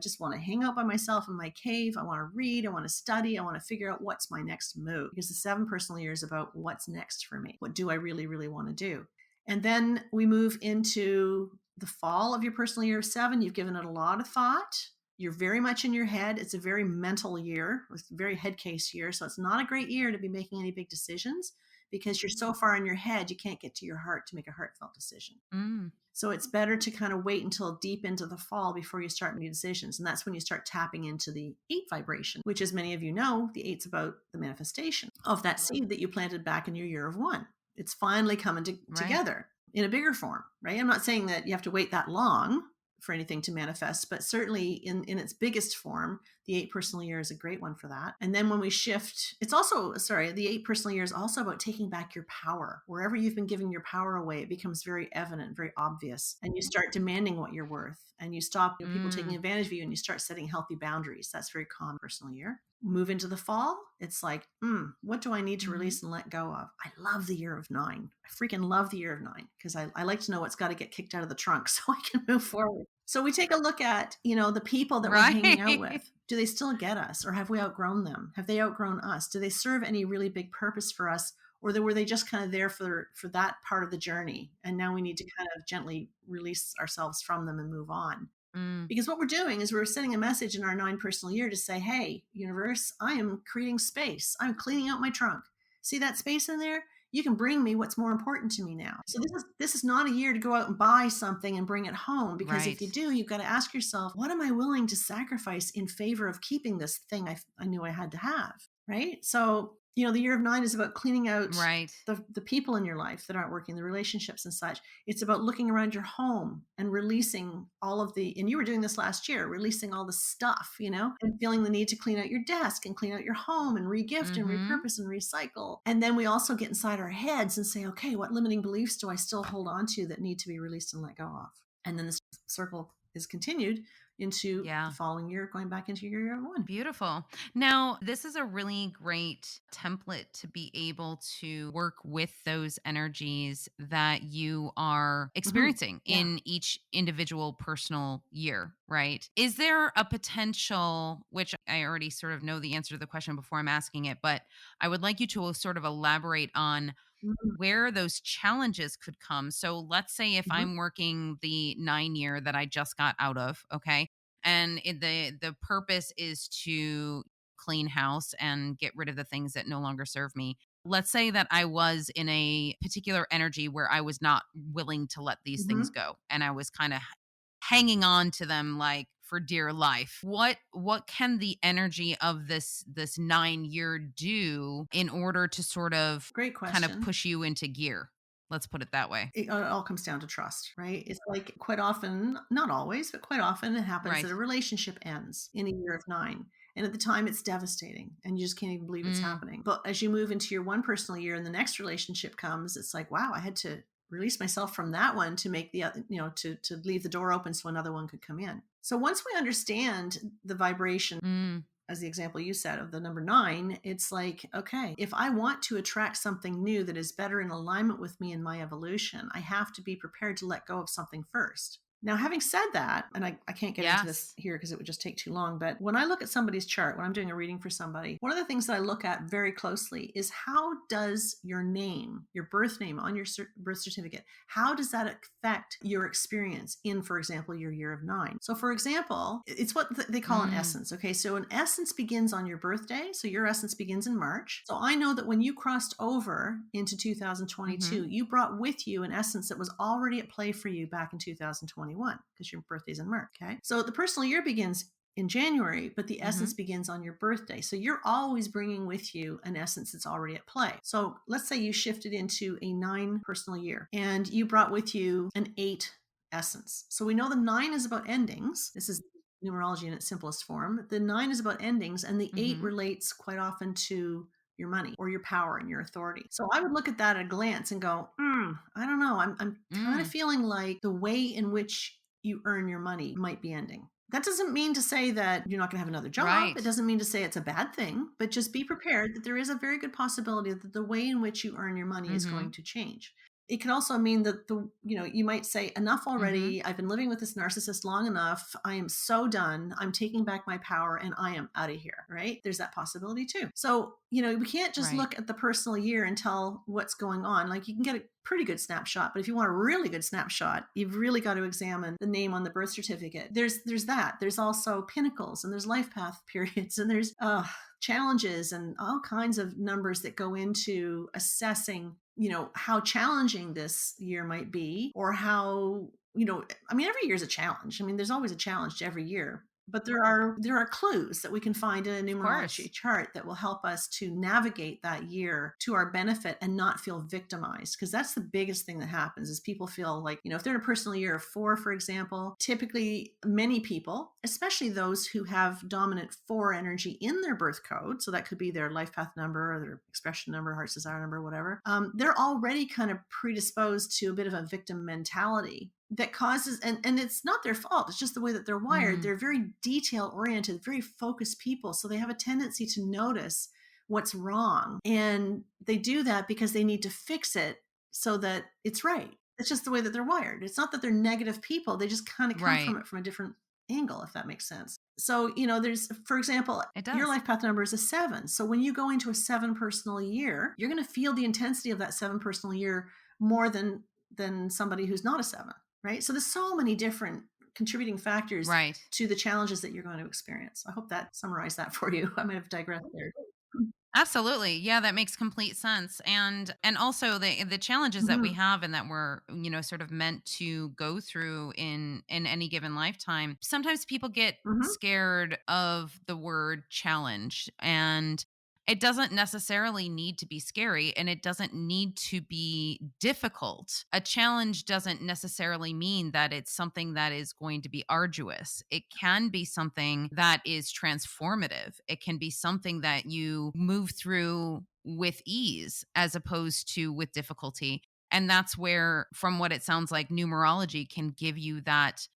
just want to hang out by myself in my cave. I want to read. I want to study. I want to figure out what's my next move. Because the 7 personal year is about what's next for me. What do I really, really want to do? And then we move into the fall of your personal year of 7. You've given it a lot of thought. You're very much in your head. It's a very mental year. It's a very head case year. So it's not a great year to be making any big decisions because you're so far in your head, you can't get to your heart to make a heartfelt decision. Mm. So it's better to kind of wait until deep into the fall before you start making decisions. And that's when you start tapping into the 8 vibration, which, as many of you know, the 8's about the manifestation of that seed that you planted back in your year of 1. It's finally coming Right. together in a bigger form, right? I'm not saying that you have to wait that long for anything to manifest, but certainly in its biggest form, the 8 personal year is a great one for that. And then when we shift, it's also, the 8 personal year is also about taking back your power. Wherever you've been giving your power away, it becomes very evident, very obvious, and you start demanding what you're worth, and you stop people taking Mm. advantage of you, and you start setting healthy boundaries. That's very common personal year. Move into the fall, it's like, what do I need to Mhm. release and let go of? I love the year of 9. I freaking love the year of 9 because I like to know what's got to get kicked out of the trunk so I can move forward. So we take a look at, the people that we're hanging out Right. with. Do they still get us, or have we outgrown them? Have they outgrown us? Do they serve any really big purpose for us, or were they just kind of there for that part of the journey? And now we need to kind of gently release ourselves from them and move on. Mm. Because what we're doing is we're sending a message in our 9 personal year to say, hey, universe, I am creating space. I'm cleaning out my trunk. See that space in there? You can bring me what's more important to me now. So this is not a year to go out and buy something and bring it home. Because if Right. you do, you've got to ask yourself, what am I willing to sacrifice in favor of keeping this thing I knew I had to have? Right. So, the year of 9 is about cleaning out Right. the people in your life that aren't working, the relationships and such. It's about looking around your home and releasing all of and you were doing this last year, releasing all the stuff, and feeling the need to clean out your desk and clean out your home and regift and Mhm. repurpose and recycle. And then we also get inside our heads and say, okay, what limiting beliefs do I still hold on to that need to be released and let go of? And then this circle is continued into the Yeah. following year, going back into your year 1. Beautiful. Now, this is a really great template to be able to work with those energies that you are Mm-hmm. experiencing Yeah. in each individual personal year, right? Is there a potential, which I already sort of know the answer to the question before I'm asking it, but I would like you to sort of elaborate on Mm-hmm. where those challenges could come. So let's say if Mm-hmm. I'm working the 9 year that I just got out of, okay? And the purpose is to clean house and get rid of the things that no longer serve me. Let's say that I was in a particular energy where I was not willing to let these things Mm-hmm. go and I was kind of hanging on to them like for dear life. What can the energy of this 9 year do in order to sort of Great kind of question. push you into gear? Let's put it that way. It all comes down to trust, right? It's like quite often, not always, but quite often it happens that Right. a relationship ends in a year of 9. And at the time, it's devastating and you just can't even believe it's Mm, happening. But as you move into your 1 personal year and the next relationship comes, it's like, wow, I had to release myself from that one to make the other, to leave the door open so another one could come in. So once we understand the vibration, mm, as the example you said of the number 9, it's like, okay, if I want to attract something new that is better in alignment with me in my evolution, I have to be prepared to let go of something first. Now, having said that, and I can't get into this yes. here because it would just take too long, but when I look at somebody's chart, when I'm doing a reading for somebody, one of the things that I look at very closely is how does your name, your birth name on your birth certificate, how does that affect your experience in, for example, your year of 9? So, for example, it's what they call an Mm, essence. Okay, so an essence begins on your birthday. So your essence begins in March. So I know that when you crossed over into mhm. 2022, you brought with you an essence that was already at play for you back in 2021 because your birthday's in March. Okay, so the personal year begins in January, but the essence Mhm. begins on your birthday. So you're always bringing with you an essence that's already at play. So let's say you shifted into a 9 personal year and you brought with you an 8 essence. So we know the 9 is about endings. This is numerology in its simplest form. The 9 is about endings, and the 8 Mhm. relates quite often to your money or your power and your authority. So I would look at that at a glance and go, I don't know. I'm kind of Mm. feeling like the way in which you earn your money might be ending. That doesn't mean to say that you're not going to have another job. It Right. doesn't mean to say it's a bad thing, but just be prepared that there is a very good possibility that the way in which you earn your money is going Mhm. to change. It could also mean that you might say, enough Mhm. already. I've been living with this narcissist long enough. I am so done. I'm taking back my power and I am out of here. Right. There's that possibility too. So, we can't just Right. look at the personal year and tell what's going on. Like, you can get a pretty good snapshot, but if you want a really good snapshot, you've really got to examine the name on the birth certificate. There's that. There's also pinnacles, and there's life path periods, and there's challenges and all kinds of numbers that go into assessing, how challenging this year might be, or how, every year is a challenge. There's always a challenge to every year. But there are clues that we can find in a Of numerology course. chart that will help us to navigate that year to our benefit and not feel victimized. Because that's the biggest thing that happens is people feel like, if they're in a personal year of 4, for example, typically many people, especially those who have dominant 4 energy in their birth code, so that could be their life path number or their expression number, heart's desire number, whatever, they're already kind of predisposed to a bit of a victim mentality that causes, and it's not their fault, it's just the way that they're wired. Mm. They're very detail oriented, very focused people, so they have a tendency to notice what's wrong, and they do that because they need to fix it so that it's right. It's just the way that they're wired. It's not that they're negative people, they just kind of come Right. from it from a different angle, if that makes sense. So, there's, for example, It your does. life path number is a 7, so when you go into a 7 personal year, you're going to feel the intensity of that 7 personal year more than somebody who's not a 7. Right? So there's so many different contributing factors Right. to the challenges that you're going to experience. I hope that summarized that for you. I might have digressed there. Absolutely. Yeah, that makes complete sense. And also the challenges that we Mhm. have and that we're, sort of meant to go through in any given lifetime. Sometimes people get Mhm. scared of the word challenge, and it doesn't necessarily need to be scary, and it doesn't need to be difficult. A challenge doesn't necessarily mean that it's something that is going to be arduous. It can be something that is transformative. It can be something that you move through with ease as opposed to with difficulty. And that's where, from what it sounds like, numerology can give you that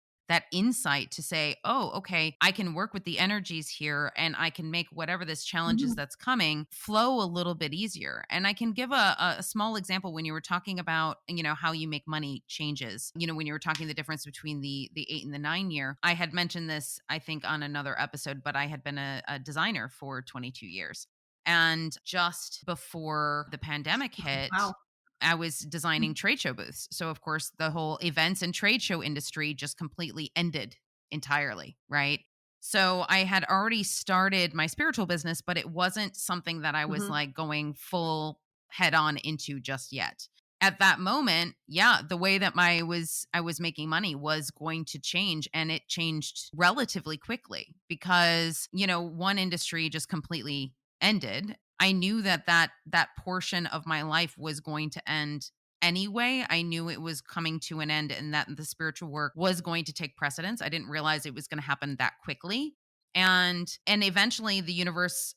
insight to say, oh, okay, I can work with the energies here and I can make whatever this challenge is Mhm. that's coming flow a little bit easier. And I can give a small example when you were talking about, how you make money changes, when you were talking the difference between the 8 and the 9 year. I had mentioned this, I think, on another episode, but I had been a designer for 22 years. And just before the pandemic hit, Wow. I was designing trade show booths. So, of course, the whole events and trade show industry just completely ended entirely, right? So, I had already started my spiritual business, but it wasn't something that I was Mhm. like going full head on into just yet. At that moment, yeah, the way that I was making money was going to change, and it changed relatively quickly because, one industry just completely ended. I knew that portion of my life was going to end anyway. I knew it was coming to an end and that the spiritual work was going to take precedence. I didn't realize it was going to happen that quickly. And eventually the universe,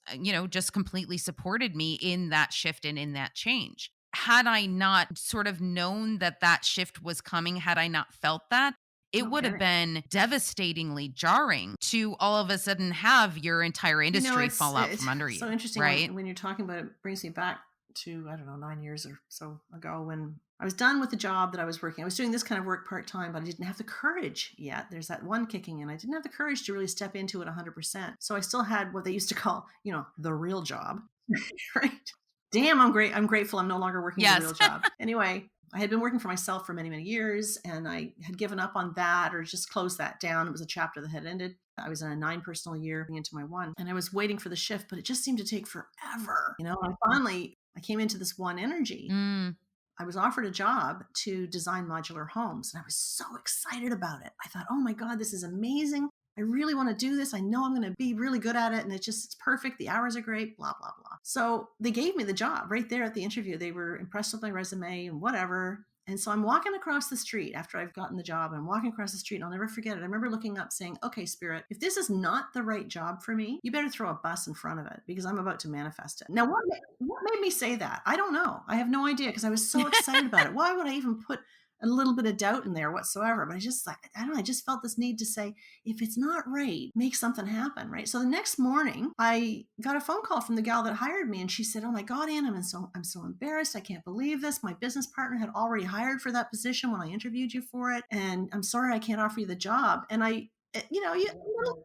just completely supported me in that shift and in that change. Had I not sort of known that that shift was coming, had I not felt that, it would have Okay. been devastatingly jarring to all of a sudden have your entire industry It's fall out from under so you, interesting right? when you're talking about it. It brings me back to, I don't know, 9 years or so ago, when I was done with the job that I was working. I was doing this kind of work part time, but I didn't have the courage yet. There's that one kicking in. I didn't have the courage to really step into it 100%. So I still had what they used to call, the real job. Right? Damn, I'm grateful I'm no longer working the real Yes. job. Anyway, I had been working for myself for many, many years, and I had given up on that or just closed that down. It was a chapter that had ended. I was in a 9 personal year into my 1, and I was waiting for the shift, but it just seemed to take forever. I came into this one energy. Mm, I was offered a job to design modular homes, and I was so excited about it. I thought, oh my God, this is amazing. I really want to do this. I know I'm going to be really good at it, and it's perfect. The hours are great, blah, blah, blah. So they gave me the job right there at the interview. They were impressed with my resume and whatever. And so I'm walking across the street after I've gotten the job. I'm walking across the street and I'll never forget it. I remember looking up saying, okay, Spirit, if this is not the right job for me, you better throw a bus in front of it because I'm about to manifest it. Now, what made me say that? I don't know. I have no idea because I was so excited about it. Why would I even put a little bit of doubt in there whatsoever? But I just like, I don't know, I just felt this need to say, if it's not right, make something happen, right? So the next morning, I got a phone call from the gal that hired me, and she said, "Oh my God, Anne, I'm so embarrassed. I can't believe this. My business partner had already hired for that position when I interviewed you for it, and I'm sorry I can't offer you the job." And a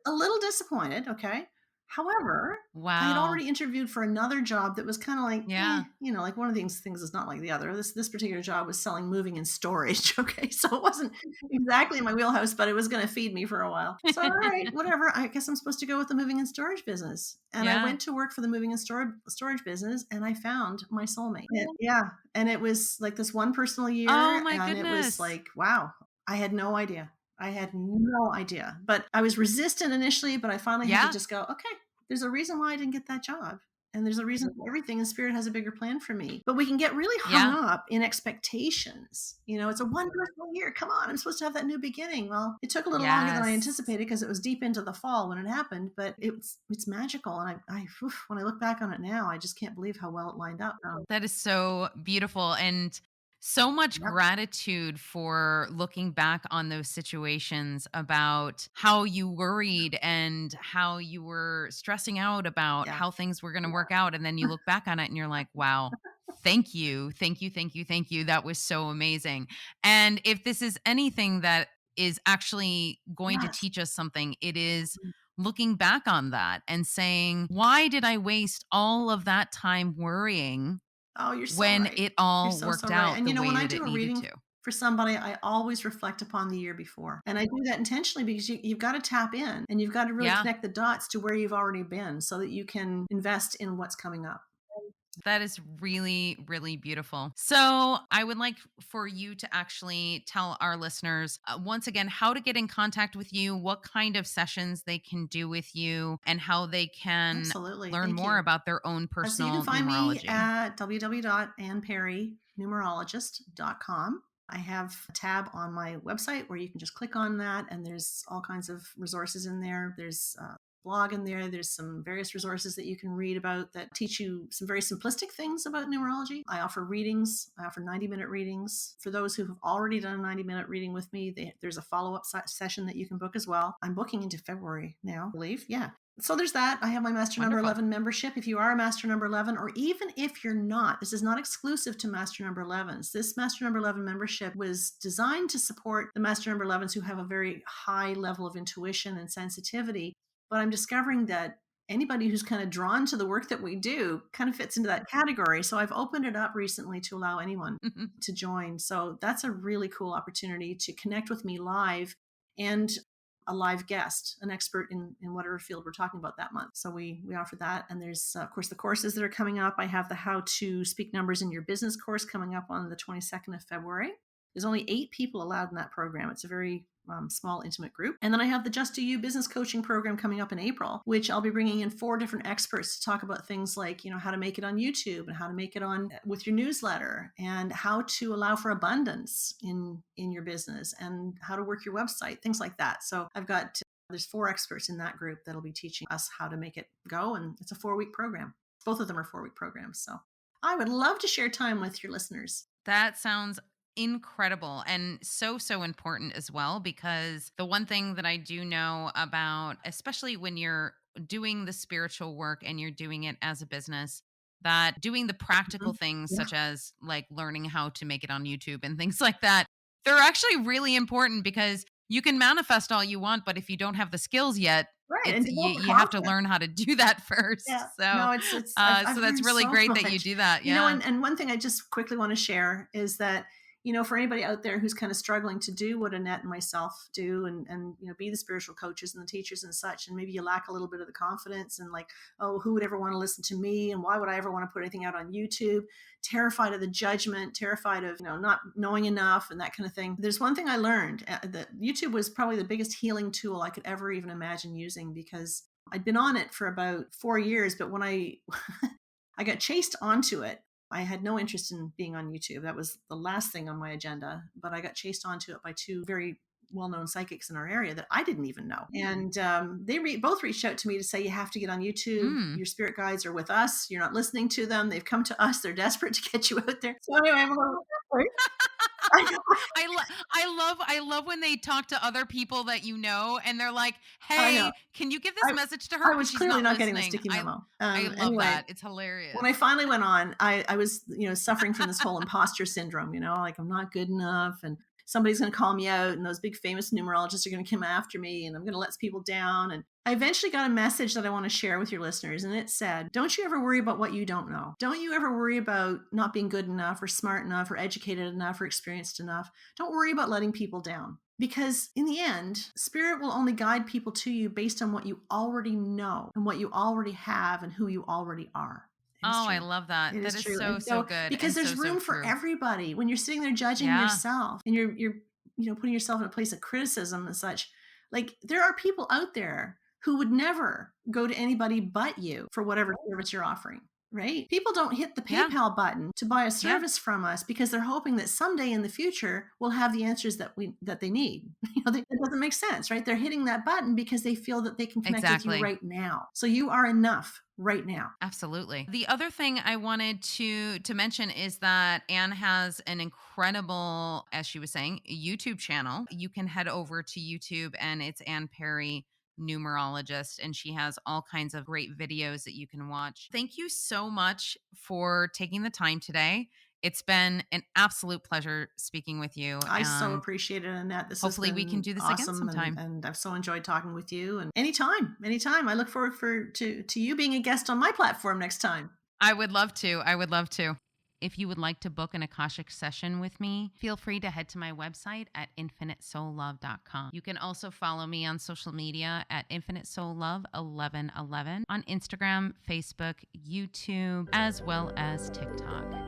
little disappointed, okay. However, I had Wow. already interviewed for another job that was kind of like, Yeah. like one of these things is not like the other. This particular job was selling moving and storage. Okay. So it wasn't exactly in my wheelhouse, but it was going to feed me for a while. So all right, whatever. I guess I'm supposed to go with the moving and storage business. And I Yeah. went to work for the moving and storage business and I found my soulmate. Yeah. And it was like this one personal Oh year. my And it was goodness. like, wow, I had no idea. I had no idea. But I was resistant initially, but I finally had to Yeah. just go, okay, there's a reason why I didn't get that job. And there's a reason for everything, and spirit has a bigger plan for me. But we can get really hung Yeah. up in expectations. It's a wonderful year. Come on, I'm supposed to have that new beginning. Well, it took a little longer than I Yes. anticipated because it was deep into the fall when it happened, but it's magical. And when I look back on it now, I just can't believe how well it lined up. That is so beautiful and so much Yep. gratitude for looking back on those situations about how you worried and how you were stressing out about Yeah. how things were going to work out. And then you look back on it and you're like, wow, thank you. Thank you. Thank you. Thank you. That was so amazing. And if this is anything that is actually going to Yes. teach us something, it is looking back on that and saying, why did I waste all of that time worrying Oh, you're so when right. it You're all so, so worked right. out And the when way I that do it a needed reading to. for somebody, I always reflect upon the year before. And I do that intentionally because you've got to tap in and you've got to really Yeah, connect the dots to where you've already been so that you can invest in what's coming up. that is really, really beautiful. So, I would like for you to actually tell our listeners once again how to get in contact with you, what kind of sessions they can do with you, and how they can Absolutely. learn Thank more you. about their own So you can personal find me numerology. at www.anneperrynumerologist.com. I have a tab on my website where you can just click on that, and there's all kinds of resources in there. There's a blog in there. There's some various resources that you can read about that teach you some very simplistic things about numerology. I offer readings. I offer 90-minute readings. For those who have already done a 90-minute reading with me, there's a follow-up session that you can book as well. I'm booking into February now, I believe. Yeah. So there's that. I have my Master Number Wonderful. 11 membership. If you are a Master Number 11, or even if you're not, this is not exclusive to Master Number 11s. This Master Number 11 membership was designed to support the Master Number 11s who have a very high level of intuition and sensitivity. But I'm discovering that anybody who's kind of drawn to the work that we do kind of fits into that category. So I've opened it up recently to allow anyone to join. So that's a really cool opportunity to connect with me live and a live guest, an expert in whatever field we're talking about that month. So we offer that. And there's, of course, the courses that are coming up. I have the How to Speak Numbers in Your Business course coming up on the 22nd of February. There's only 8 people allowed in that program. It's a very small, intimate group. And then I have the Just Do You business coaching program coming up in April, which I'll be bringing in 4 different experts to talk about things like, how to make it on YouTube and how to make it on with your newsletter and how to allow for abundance in your business and how to work your website, things like that. So there's 4 experts in that group that'll be teaching us how to make it go. And it's a 4-week program. Both of them are 4-week programs. So I would love to share time with your listeners. That sounds incredible and so, so important as well. Because the one thing that I do know about, especially when you're doing the spiritual work and you're doing it as a business, that doing the practical Mhm. things, Yeah. such as like learning how to make it on YouTube and things like that, they're actually really important because you can manifest all you want, but if you don't have the skills yet, Right. it's And develop you the have to confidence. learn how to do that Yeah. first. So, No, it's so I've that's learned really so great that you much. do that. Yeah. And one thing I just quickly want to share is that, for anybody out there who's kind of struggling to do what Annette and myself do and be the spiritual coaches and the teachers and such, and maybe you lack a little bit of the confidence and like, oh, who would ever want to listen to me? And why would I ever want to put anything out on YouTube? Terrified of the judgment, terrified of, not knowing enough and that kind of thing. There's one thing I learned that YouTube was probably the biggest healing tool I could ever even imagine using because I'd been on it for about 4 years, but when I I got chased onto it, I had no interest in being on YouTube. That was the last thing on my agenda, but I got chased onto it by two very well-known psychics in our area that I didn't even know. And they both reached out to me to say, you have to get on YouTube. Mm. Your spirit guides are with us. You're not listening to them. They've come to us. They're desperate to get you out there. So anyway, I'm a little I love when they talk to other people that you know and they're like, I know. "Hey, can you give this I, message to her I because was she's clearly not not getting the listening." sticky memo. I love Anyway, that. It's hilarious. when I finally went on, I was, suffering from this whole imposter syndrome, like I'm not good enough and somebody's going to call me out and those big famous numerologists are going to come after me and I'm going to let people down. And I eventually got a message that I want to share with your listeners. And it said, don't you ever worry about what you don't know. Don't you ever worry about not being good enough or smart enough or educated enough or experienced enough. Don't worry about letting people down. Because in the end, spirit will only guide people to you based on what you already know and what you already have and who you already are. It is Oh, I true. love that. It That is is true. so, And so so, good because and there's so, so room for true. everybody when you're sitting there judging Yeah. yourself and you're putting yourself in a place of criticism and such, like there are people out there who would never go to anybody but you for whatever service you're offering. Right? People don't hit the Yeah. PayPal button to buy a Yeah. service from us because they're hoping that someday in the future we'll have the answers that they need. That doesn't make sense, right? They're hitting that button because they feel that they can connect with Exactly. you right now. So you are enough right now. Absolutely. The other thing I wanted to mention is that Anne has an incredible, as she was saying, YouTube channel. You can head over to YouTube and it's Anne Perry Numerologist, and she has all kinds of great videos that you can watch. Thank you so much for taking the time today. It's been an absolute pleasure speaking with you, I so and appreciate it, Annette. This has hopefully we can been do this again awesome, sometime. and I've so enjoyed talking with you. And anytime, anytime, I look forward to you being a guest on my platform next time. I would love to. I would love to. If you would like to book an Akashic session with me, feel free to head to my website at infinitesoullove.com. You can also follow me on social media at infinitesoullove1111 on Instagram, Facebook, YouTube, as well as TikTok.